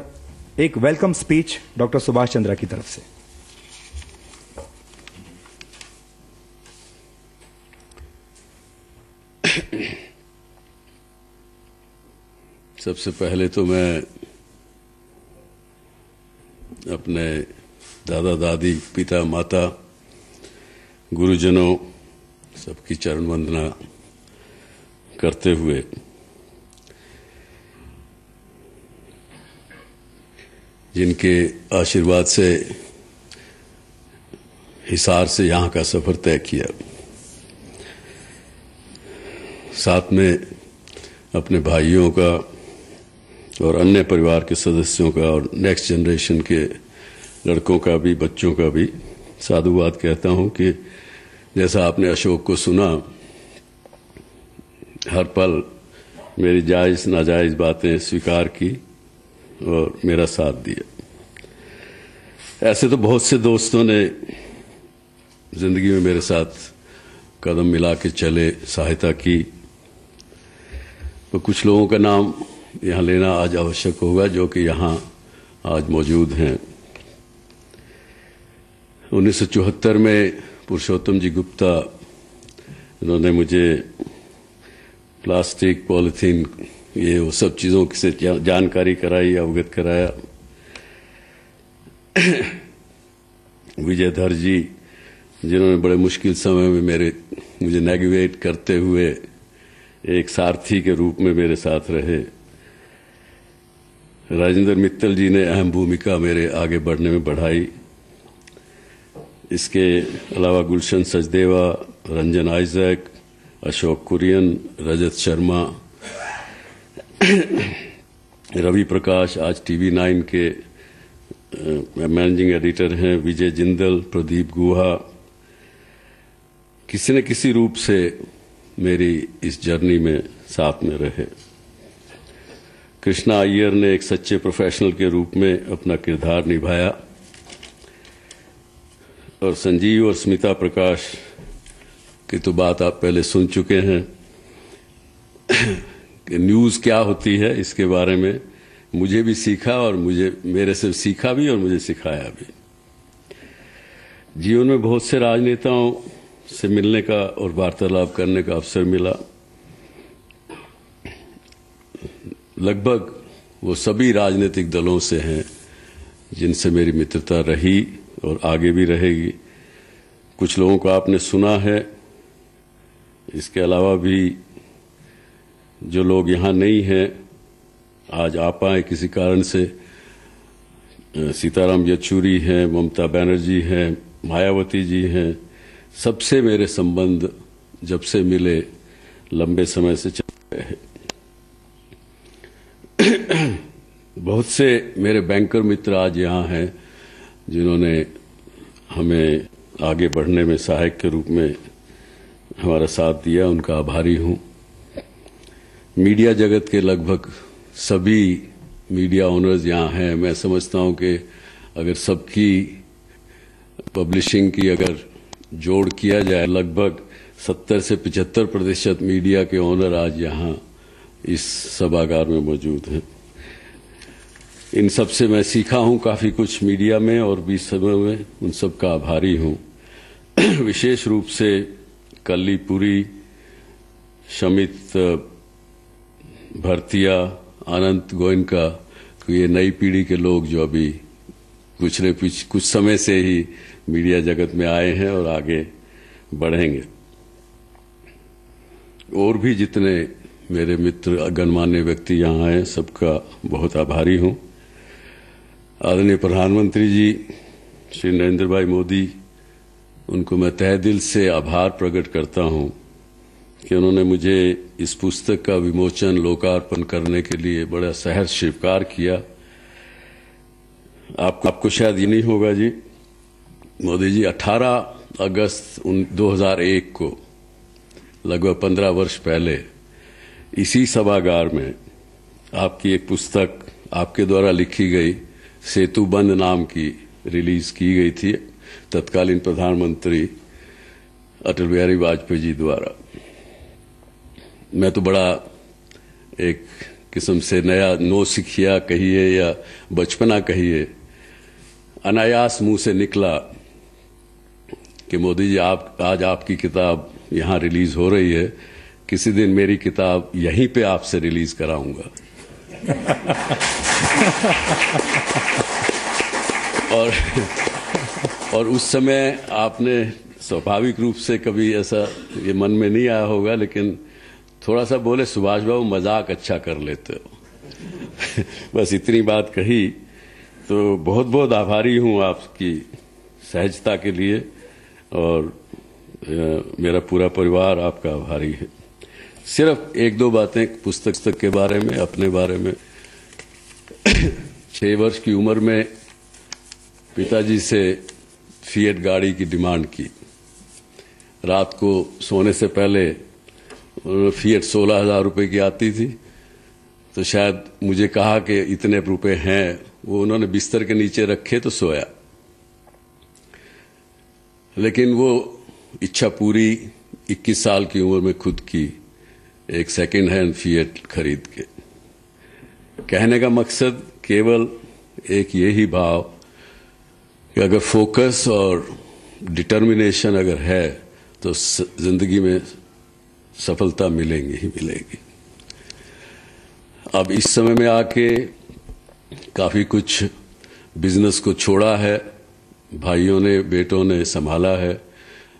एक welcome speech doctor Subhash Chandra की तरफ से। सबसे पहले तो मैं अपने दादा दादी, पिता माता, गुरुजनों सबकी चरण वंदना करते हुए जिनके आशीर्वाद से हिसार से यहाँ का सफर तय किया, साथ में अपने भाइयों का और अन्य परिवार के सदस्यों का और नेक्स्ट जनरेशन के लड़कों का भी, बच्चों का भी साधुवाद कहता हूं कि जैसा आपने अशोक को सुना, हर पल मेरी जायज नाजायज बातें स्वीकार की और मेरा साथ दिया। ऐसे तो बहुत से दोस्तों ने जिंदगी में मेरे साथ कदम मिला के चले, सहायता की। तो कुछ लोगों का नाम यहाँ लेना आज आवश्यक होगा जो कि यहाँ आज मौजूद हैं। 1974 में पुरुषोत्तम जी गुप्ता, उन्होंने मुझे प्लास्टिक, पॉलिथीन, ये वो सब चीज़ों से जानकारी कराई, अवगत कराया। विजयधर जी, जिन्होंने बड़े मुश्किल समय में मुझे नेविगेट करते हुए एक सारथी के रूप में मेरे साथ रहे। राजेंद्र मित्तल जी ने अहम भूमिका मेरे आगे बढ़ने में बढ़ाई। इसके अलावा गुलशन सचदेवा, रंजन आइजैक, अशोक कुरियन, रजत शर्मा, रवि प्रकाश आज TV9 के मैनेजिंग एडिटर हैं, विजय जिंदल, प्रदीप गुहा, किसी न किसी रूप से मेरी इस जर्नी में साथ में रहे। कृष्णा अय्यर ने एक सच्चे प्रोफेशनल के रूप में अपना किरदार निभाया। और संजीव और स्मिता प्रकाश की तो बात आप पहले सुन चुके हैं कि न्यूज़ क्या होती है, इसके बारे में मुझे भी सीखा और मेरे से सीखा भी और मुझे सिखाया भी। जीवन में बहुत से राजनेताओं से मिलने का और वार्तालाप करने का अवसर मिला। लगभग वो सभी राजनीतिक दलों से हैं जिनसे मेरी मित्रता रही और आगे भी रहेगी। कुछ लोगों को आपने सुना है, इसके अलावा भी जो लोग यहाँ नहीं हैं, आज आ पाए किसी कारण से, सीताराम येचुरी हैं, ममता बनर्जी हैं, मायावती जी हैं, सबसे मेरे संबंध जब से मिले लंबे समय से चल रहे हैं। बहुत से मेरे बैंकर मित्र आज यहाँ हैं जिन्होंने हमें आगे बढ़ने में सहायक के रूप में हमारा साथ दिया, उनका आभारी हूं। मीडिया जगत के लगभग सभी मीडिया ओनर्स यहाँ हैं। मैं समझता हूं कि अगर सबकी पब्लिशिंग की अगर जोड़ किया जाए, लगभग 70 से 75% मीडिया के ओनर आज यहाँ इस सभागार में मौजूद हैं। इन सब से मैं सीखा हूं काफी कुछ मीडिया में और भी समय में, उन सब का आभारी हूं। विशेष रूप से कल्लीपुरी, शमित भरतिया, अनंत गोयनका, ये नई पीढ़ी के लोग जो अभी कुछ समय से ही मीडिया जगत में आए हैं और आगे बढ़ेंगे। और भी जितने मेरे मित्र गणमान्य व्यक्ति यहाँ हैं, सबका बहुत आभारी हूं। आदरणीय प्रधानमंत्री जी श्री नरेंद्र भाई मोदी, उनको मैं तहे दिल से आभार प्रकट करता हूं कि उन्होंने मुझे इस पुस्तक का विमोचन, लोकार्पण करने के लिए बड़ा सहर्ष स्वीकार किया। आपको शायद ये नहीं होगा जी, मोदी जी 18 अगस्त 2001 को, लगभग 15 वर्ष पहले, इसी सभागार में आपकी एक पुस्तक आपके द्वारा लिखी गई सेतुबंध नाम की रिलीज की गई थी तत्कालीन प्रधानमंत्री अटल बिहारी वाजपेयी जी द्वारा। मैं तो बड़ा एक किस्म से नया नौसिखिया कहिए या बचपना कहिए, अनायास मुंह से निकला कि मोदी जी आज आपकी किताब यहाँ रिलीज हो रही है, किसी दिन मेरी किताब यहीं पे आपसे रिलीज कराऊंगा। और उस समय आपने स्वाभाविक रूप से कभी ऐसा ये मन में नहीं आया होगा, लेकिन थोड़ा सा बोले, सुभाष बाबू मजाक अच्छा कर लेते हो। बस इतनी बात कही। तो बहुत बहुत आभारी हूं आपकी सहजता के लिए, और मेरा पूरा परिवार आपका आभारी है। सिर्फ एक दो बातें पुस्तक के बारे में, अपने बारे में। 6 वर्ष की उम्र में पिताजी से फिएट गाड़ी की डिमांड की। रात को सोने से पहले फिएट 16,000 रुपए की आती थी, तो शायद मुझे कहा कि इतने रुपए हैं, वो उन्होंने बिस्तर के नीचे रखे तो सोया। लेकिन वो इच्छा पूरी 21 साल की उम्र में खुद की एक सेकेंड हैंड फिएट खरीद के। कहने का मकसद केवल एक यही भाव कि अगर फोकस और डिटर्मिनेशन अगर है तो जिंदगी में सफलता मिलेगी ही मिलेगी। अब इस समय में आके काफी कुछ बिजनेस को छोड़ा है, भाइयों ने बेटों ने संभाला है,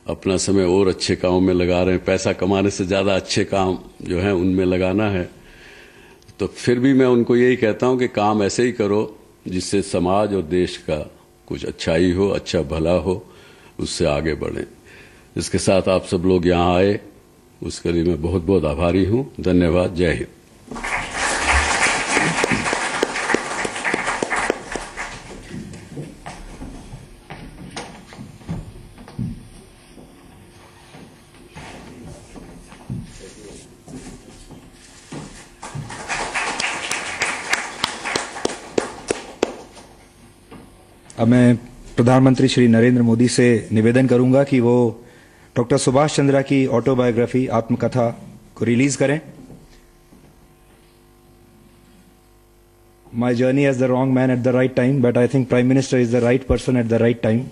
अपना समय और अच्छे कामों में लगा रहे हैं। पैसा कमाने से ज्यादा अच्छे काम जो हैं उनमें लगाना है। तो फिर भी मैं उनको यही कहता हूं कि काम ऐसे ही करो जिससे समाज और देश का कुछ अच्छाई हो, अच्छा भला हो, उससे आगे बढ़ें। इसके साथ आप सब लोग यहाँ आए, उसके लिए मैं बहुत बहुत आभारी हूं। धन्यवाद। जय हिंद। अब मैं प्रधानमंत्री श्री नरेंद्र मोदी से निवेदन करूंगा कि वो डॉक्टर सुभाष चंद्रा की ऑटोबायोग्राफी आत्मकथा को रिलीज करें। My journey as the wrong man at the right time, but I think Prime Minister is the right person at the right time.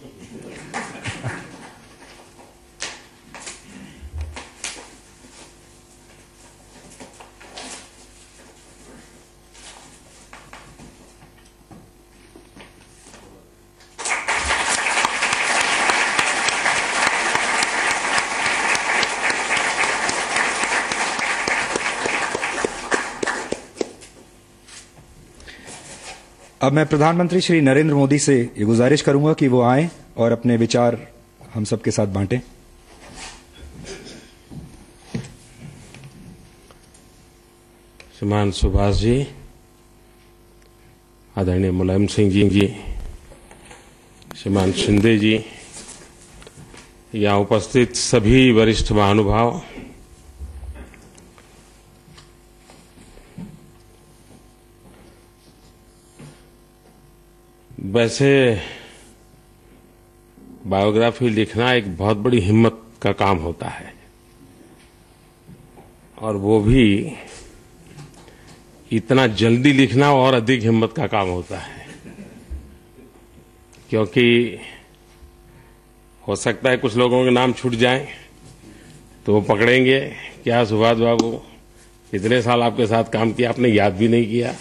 अब मैं प्रधानमंत्री श्री नरेंद्र मोदी से ये गुजारिश करूंगा कि वो आएं और अपने विचार हम सबके साथ बांटें। श्रीमान सुभाष जी, आदरणीय मुलायम सिंह जी, श्रीमान शिंदे जी, यहाँ उपस्थित सभी वरिष्ठ महानुभाव, वैसे बायोग्राफी लिखना एक बहुत बड़ी हिम्मत का काम होता है, और वो भी इतना जल्दी लिखना और अधिक हिम्मत का काम होता है। क्योंकि हो सकता है कुछ लोगों के नाम छूट जाएं तो वो पकड़ेंगे, क्या सुभाष बाबू कितने साल आपके साथ काम किया, आपने याद भी नहीं किया।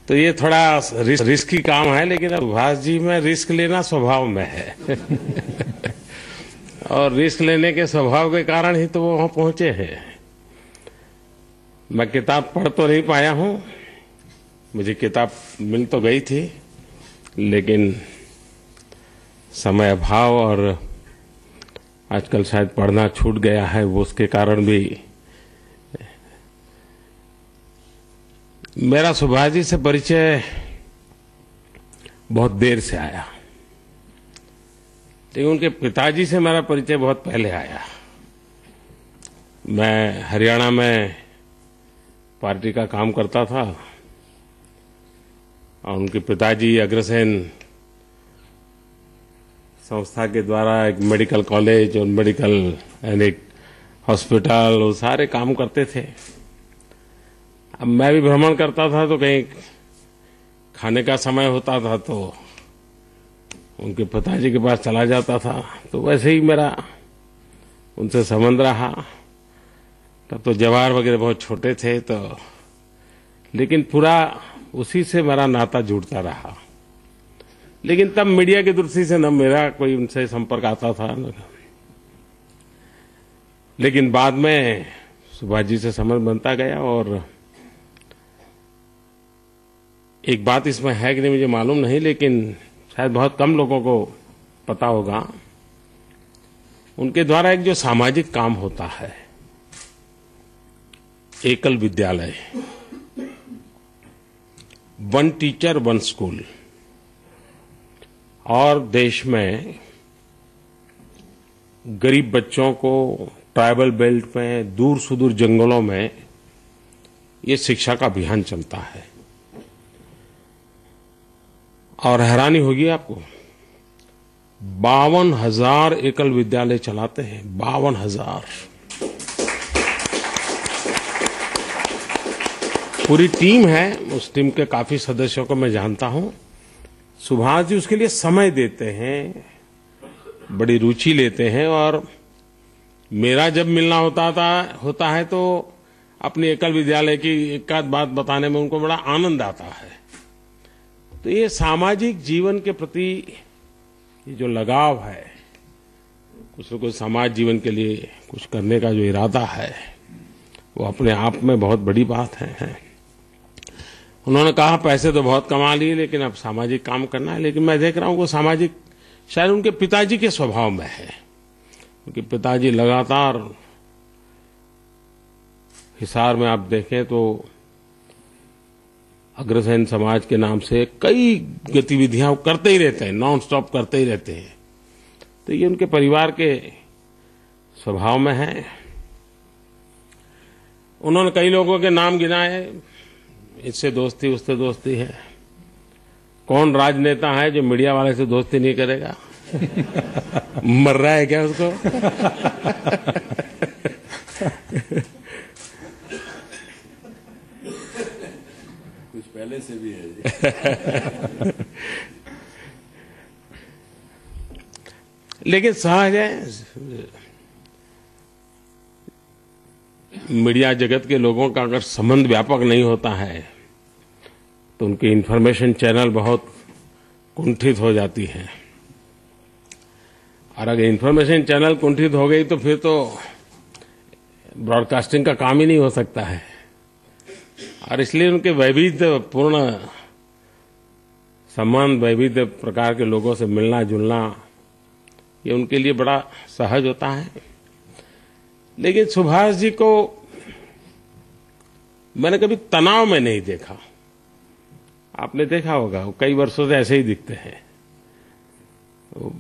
तो ये थोड़ा रिस्की काम है, लेकिन सुभाष जी में रिस्क लेना स्वभाव में है। और रिस्क लेने के स्वभाव के कारण ही तो वो वहां पहुंचे हैं। मैं किताब पढ़ तो नहीं पाया हूं, मुझे किताब मिल तो गई थी, लेकिन समय अभाव और आजकल शायद पढ़ना छूट गया है, वो उसके कारण भी। मेरा सुभाष जी से परिचय बहुत देर से आया, लेकिन उनके पिताजी से मेरा परिचय बहुत पहले आया। मैं हरियाणा में पार्टी का काम करता था और उनके पिताजी अग्रसेन संस्था के द्वारा एक मेडिकल कॉलेज और मेडिकल यानी हॉस्पिटल, वो सारे काम करते थे। अब मैं भी भ्रमण करता था, तो कहीं खाने का समय होता था तो उनके पिताजी के पास चला जाता था। तो वैसे ही मेरा उनसे संबंध रहा। तब तो जवाहर वगैरह बहुत छोटे थे, तो लेकिन पूरा उसी से मेरा नाता जुड़ता रहा। लेकिन तब मीडिया की दृष्टि से न मेरा कोई उनसे संपर्क आता था, लेकिन बाद में सुभाष जी से संबंध बनता गया। और एक बात इसमें है कि नहीं मुझे मालूम नहीं, लेकिन शायद बहुत कम लोगों को पता होगा, उनके द्वारा एक जो सामाजिक काम होता है, एकल विद्यालय, वन टीचर वन स्कूल, और देश में गरीब बच्चों को ट्राइबल बेल्ट में, दूर सुदूर जंगलों में ये शिक्षा का अभियान चलता है। और हैरानी होगी आपको, 52,000 एकल विद्यालय चलाते हैं। 52,000 पूरी टीम है। उस टीम के काफी सदस्यों को मैं जानता हूं। सुभाष जी उसके लिए समय देते हैं, बड़ी रुचि लेते हैं, और मेरा जब मिलना होता है तो अपनी एकल विद्यालय की एक आध बात बताने में उनको बड़ा आनंद आता है। तो ये सामाजिक जीवन के प्रति ये जो लगाव है, कुछ न कुछ समाज जीवन के लिए कुछ करने का जो इरादा है, वो अपने आप में बहुत बड़ी बात है। उन्होंने कहा पैसे तो बहुत कमा लिए, लेकिन अब सामाजिक काम करना है। लेकिन मैं देख रहा हूं वो सामाजिक शायद उनके पिताजी के स्वभाव में है। उनके पिताजी लगातार हिसार में आप देखें तो अग्रसेन समाज के नाम से कई गतिविधियां करते ही रहते हैं, नॉन स्टॉप करते ही रहते हैं। तो ये उनके परिवार के स्वभाव में है। उन्होंने कई लोगों के नाम गिनाए, इससे दोस्ती उससे दोस्ती है। कौन राजनेता है जो मीडिया वाले से दोस्ती नहीं करेगा? मर रहा है क्या उसको? कुछ पहले से भी है। लेकिन सहज है, मीडिया जगत के लोगों का अगर संबंध व्यापक नहीं होता है तो उनकी इंफॉर्मेशन चैनल बहुत कुंठित हो जाती है। और अगर इंफॉर्मेशन चैनल कुंठित हो गई तो फिर तो ब्रॉडकास्टिंग का काम ही नहीं हो सकता है। और इसलिए उनके वैविध्यपूर्ण संबंध, वैविध्य प्रकार के लोगों से मिलना जुलना, ये उनके लिए बड़ा सहज होता है। लेकिन सुभाष जी को मैंने कभी तनाव में नहीं देखा। आपने देखा होगा वो कई वर्षों से ऐसे ही दिखते हैं, वो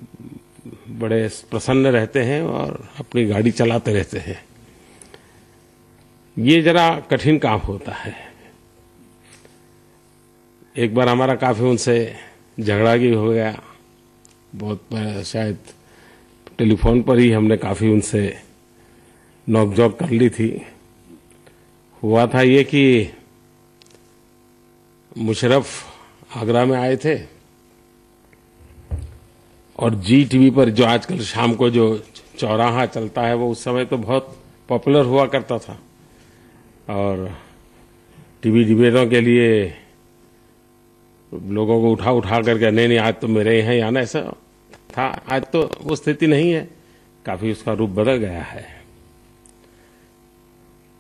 बड़े प्रसन्न रहते हैं और अपनी गाड़ी चलाते रहते हैं। ये जरा कठिन काम होता है। एक बार हमारा काफी उनसे झगड़ा भी हो गया, बहुत शायद टेलीफोन पर ही हमने काफी उनसे नोकझोंक कर ली थी। हुआ था ये कि मुशर्रफ आगरा में आए थे और जी टीवी पर जो आजकल शाम को जो चौराहा चलता है वो उस समय तो बहुत पॉपुलर हुआ करता था। और टीवी डिबेटों के लिए लोगों को उठा उठा करके नहीं आज तो मेरे यहाँ आना, ऐसा था। आज तो वो स्थिति नहीं है, काफी उसका रूप बदल गया है।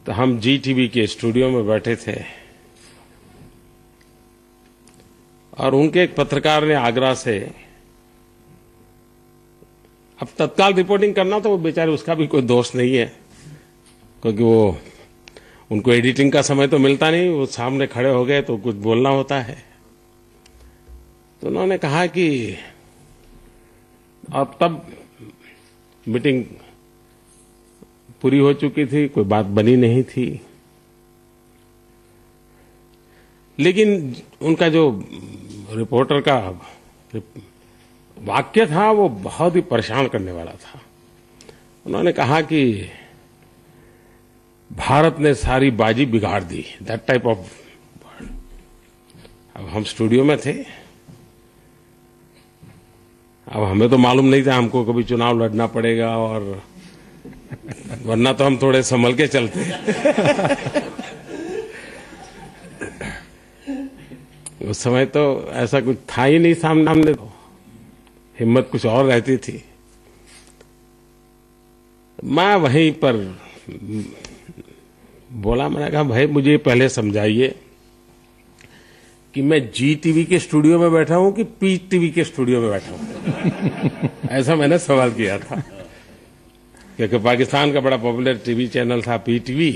तो हम जी टीवी के स्टूडियो में बैठे थे और उनके एक पत्रकार ने आगरा से, अब तत्काल रिपोर्टिंग करना तो वो बेचारे, उसका भी कोई दोष नहीं है क्योंकि वो उनको एडिटिंग का समय तो मिलता नहीं, वो सामने खड़े हो गए तो कुछ बोलना होता है। तो उन्होंने कहा कि अब तब मीटिंग पूरी हो चुकी थी, कोई बात बनी नहीं थी, लेकिन उनका जो रिपोर्टर का वाक्य था वो बहुत ही परेशान करने वाला था। उन्होंने कहा कि भारत ने सारी बाजी बिगाड़ दी, दैट टाइप ऑफ वर्ड। अब हम स्टूडियो में थे, अब हमें तो मालूम नहीं था हमको कभी चुनाव लड़ना पड़ेगा, और वरना तो हम थोड़े संभल के चलते। उस समय तो ऐसा कुछ था ही नहीं सामने, तो हिम्मत कुछ और रहती थी। मैं वहीं पर बोला, मैंने कहा भाई मुझे पहले समझाइए कि मैं जी टीवी के स्टूडियो में बैठा हूं कि पी टीवी के स्टूडियो में बैठा हूं। ऐसा मैंने सवाल किया था, क्योंकि पाकिस्तान का बड़ा पॉपुलर टीवी चैनल था पी टीवी।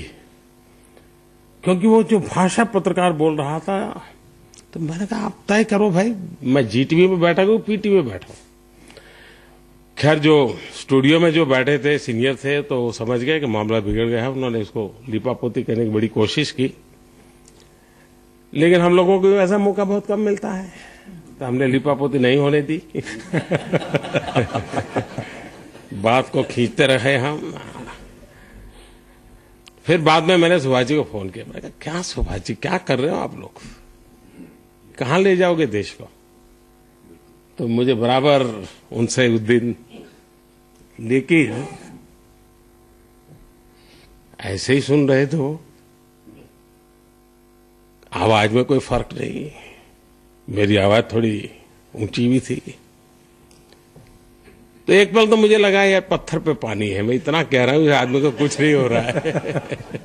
क्योंकि वो जो भाषा पत्रकार बोल रहा था, तो मैंने कहा आप तय करो भाई, मैं जी टीवी में बैठा हूं पी टीवी में बैठा हूं। खैर जो स्टूडियो में जो बैठे थे सीनियर थे तो वो समझ गए कि मामला बिगड़ गया है। उन्होंने इसको लिपापोती करने की बड़ी कोशिश की, लेकिन हम लोगों को ऐसा मौका बहुत कम मिलता है। तो हमने लिपापोती नहीं होने दी। बात को खींचते रहे हम। फिर बाद में मैंने सुभाष जी को फोन किया। मैं कहा, क्या सुभाष जी क्या कर रहे हो आप लोग, कहां ले जाओगे देश को? तो मुझे बराबर उनसे उस दिन, लेकिन ऐसे ही सुन रहे थे वो, आवाज में कोई फर्क नहीं, मेरी आवाज थोड़ी ऊंची भी थी। तो एक पल तो मुझे लगा यार पत्थर पे पानी है, मैं इतना कह रहा हूं आदमी को कुछ नहीं हो रहा है।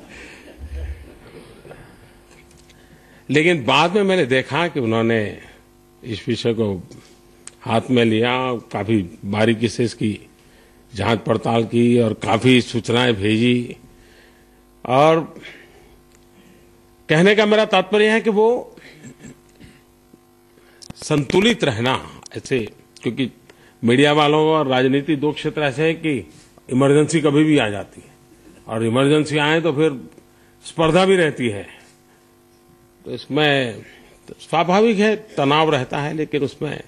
लेकिन बाद में मैंने देखा कि उन्होंने इस विषय को हाथ में लिया, काफी बारीकी से इसकी जांच पड़ताल की और काफी सूचनाएं भेजी। और कहने का मेरा तात्पर्य है कि वो संतुलित रहना ऐसे, क्योंकि मीडिया वालों और राजनीति दो क्षेत्र ऐसे हैं कि इमरजेंसी कभी भी आ जाती है, और इमरजेंसी आए तो फिर स्पर्धा भी रहती है। तो इसमें तो स्वाभाविक है तनाव रहता है, लेकिन उसमें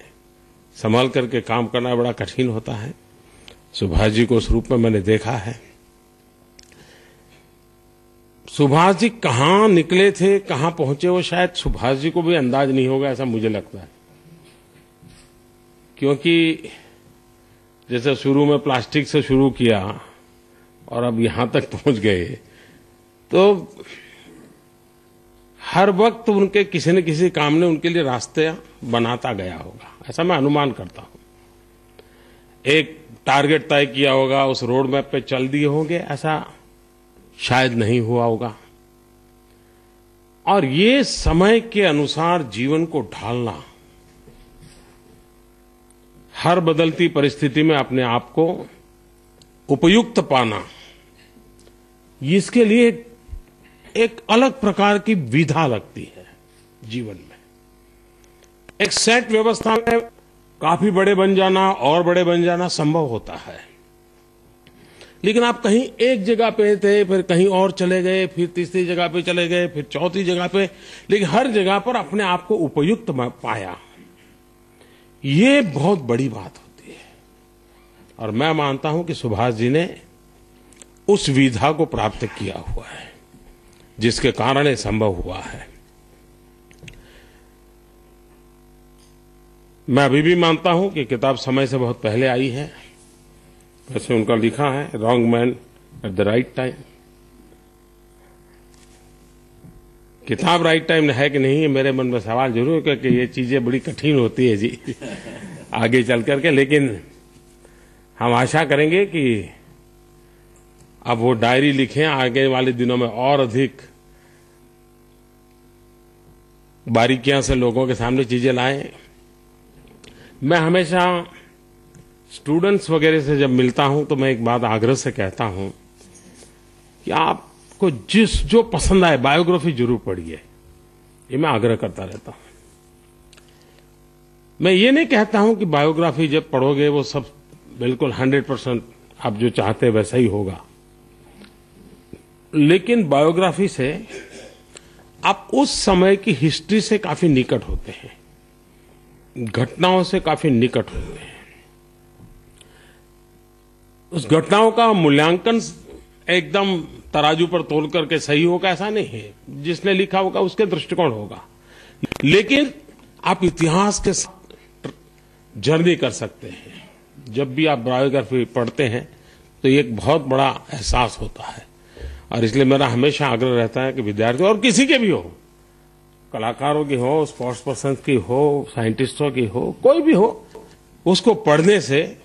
संभाल करके काम करना बड़ा कठिन होता है। सुभाष जी को उस रूप में मैंने देखा है। सुभाष जी कहां निकले थे, कहां पहुंचे, वो शायद सुभाष जी को भी अंदाज नहीं होगा, ऐसा मुझे लगता है। क्योंकि जैसे शुरू में प्लास्टिक से शुरू किया और अब यहां तक पहुंच गए, तो हर वक्त उनके किसी न किसी काम ने उनके लिए रास्ते बनाता गया होगा, ऐसा मैं अनुमान करता हूं। एक टारगेट तय किया होगा, उस रोड मैप पे चल दिए होंगे, ऐसा शायद नहीं हुआ होगा। और ये समय के अनुसार जीवन को ढालना, हर बदलती परिस्थिति में अपने आप को उपयुक्त पाना, इसके लिए एक अलग प्रकार की विधा लगती है जीवन में। एक सेट व्यवस्था में काफी बड़े बन जाना और बड़े बन जाना संभव होता है, लेकिन आप कहीं एक जगह पे थे, फिर कहीं और चले गए, फिर तीसरी जगह पे चले गए, फिर चौथी जगह पे, लेकिन हर जगह पर अपने आप को उपयुक्त पाया, ये बहुत बड़ी बात होती है। और मैं मानता हूं कि सुभाष जी ने उस विधा को प्राप्त किया हुआ है, जिसके कारण ये संभव हुआ है। मैं अभी भी मानता हूं कि किताब समय से बहुत पहले आई है। वैसे उनका लिखा है wrong man at the right time. किताब राइट टाइम है कि नहीं, मेरे मन में सवाल जरूर है, क्योंकि ये चीजें बड़ी कठिन होती है जी आगे चल करके। लेकिन हम आशा करेंगे कि अब वो डायरी लिखें, आगे वाले दिनों में और अधिक बारीकियां से लोगों के सामने चीजें लाएं। मैं हमेशा स्टूडेंट्स वगैरह से जब मिलता हूं तो मैं एक बात आग्रह से कहता हूं कि आपको जो पसंद आए बायोग्राफी जरूर पढ़िए, ये मैं आग्रह करता रहता हूं। मैं ये नहीं कहता हूं कि बायोग्राफी जब पढ़ोगे वो सब बिल्कुल 100% आप जो चाहते हैं वैसा ही होगा, लेकिन बायोग्राफी से आप उस समय की हिस्ट्री से काफी निकट होते हैं, घटनाओं से काफी निकट होते हैं। उस घटनाओं का मूल्यांकन एकदम तराजू पर तोल करके सही होगा ऐसा नहीं है, जिसने लिखा होगा उसके दृष्टिकोण होगा, लेकिन आप इतिहास के साथ जर्नी कर सकते हैं। जब भी आप बायोग्राफी पढ़ते हैं तो ये एक बहुत बड़ा एहसास होता है। और इसलिए मेरा हमेशा आग्रह रहता है कि विद्यार्थी और किसी के भी हो, कलाकारों की हो, स्पोर्ट्स पर्सन की हो, साइंटिस्टों की हो, कोई भी हो, उसको पढ़ने से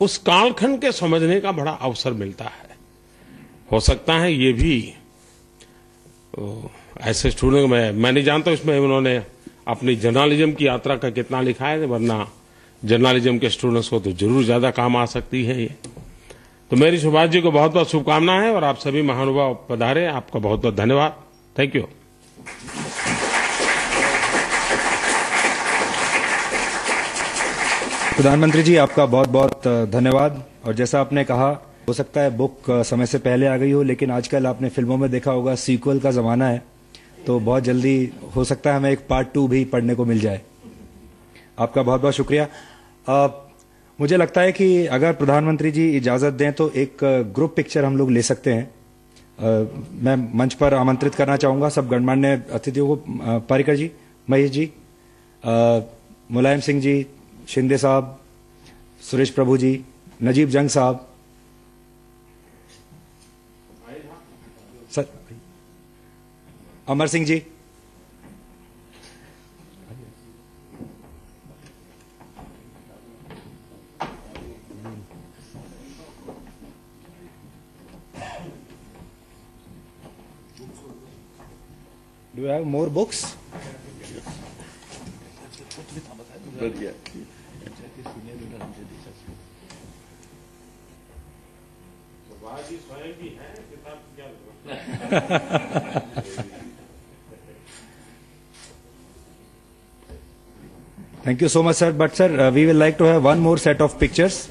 उस कालखंड के समझने का बड़ा अवसर मिलता है। हो सकता है ये भी ऐसे स्टूडेंट मैं नहीं जानता इसमें उन्होंने अपनी जर्नलिज्म की यात्रा का कितना लिखा है, वरना जर्नलिज्म के स्टूडेंट्स को तो जरूर ज्यादा काम आ सकती है ये। तो मेरी सुभाष जी को बहुत बहुत शुभकामनाएं और आप सभी महानुभाव पधारे, आपका बहुत बहुत धन्यवाद। Thank you. प्रधानमंत्री जी आपका बहुत बहुत धन्यवाद। और जैसा आपने कहा, हो सकता है बुक समय से पहले आ गई हो, लेकिन आजकल आपने फिल्मों में देखा होगा सीक्वल का जमाना है, तो बहुत जल्दी हो सकता है हमें एक पार्ट 2 भी पढ़ने को मिल जाए। आपका बहुत बहुत शुक्रिया। मुझे लगता है कि अगर प्रधानमंत्री जी इजाजत दें तो एक ग्रुप पिक्चर हम लोग ले सकते हैं। मैं मंच पर आमंत्रित करना चाहूंगा सब गणमान्य अतिथियों को, पारिकर जी, महेश जी, मुलायम सिंह जी, शिंदे साहब, सुरेश प्रभु जी, नजीब जंग साहब, sir, Amar Singh ji, do you have more books? Thank you so much, sir. But sir, we will like to have one more set of pictures.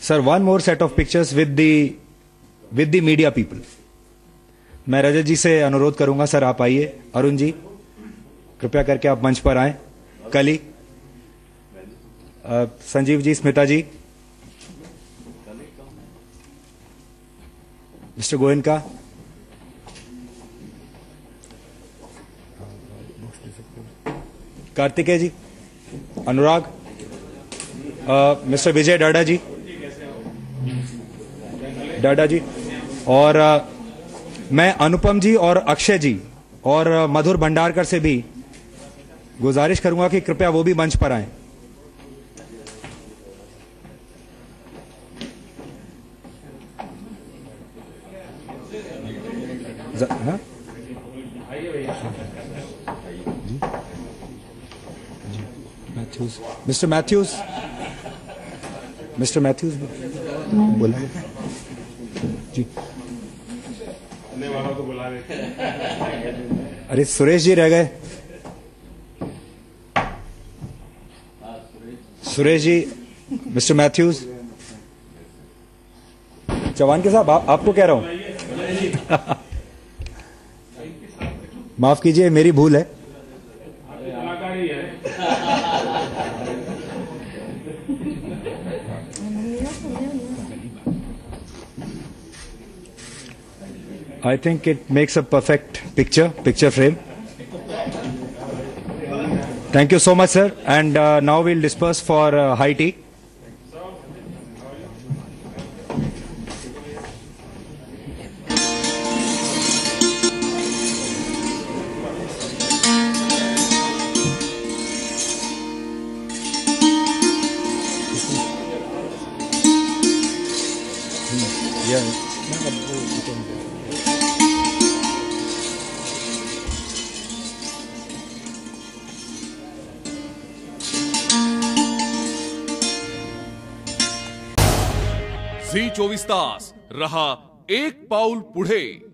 Sir, one more set of pictures with the media people. मैं रजत जी से अनुरोध करूंगा, sir आप आइए। अरुण जी कृपया करके आप मंच पर आएं। कली, संजीव जी, स्मिता जी, मिस्टर गोयनका, कार्तिकेय जी, अनुराग, मिस्टर विजय डाडा जी, और मैं अनुपम जी और अक्षय जी और मधुर भंडारकर से भी गुजारिश करूंगा कि कृपया वो भी मंच पर आएं। हाँ? मिस्टर मैथ्यूज बोला जी। वालों को बुला रहे। अरे सुरेश जी रह गए। सुरेश जी, मिस्टर मैथ्यूज, चौहान के साहब आपको कह रहा हूं। माफ कीजिए, मेरी भूल है। I think it makes a perfect picture frame. Thank you so much, sir. And now we'll disperse for high tea. झी 24 तास रहा एक पाऊल पुढे।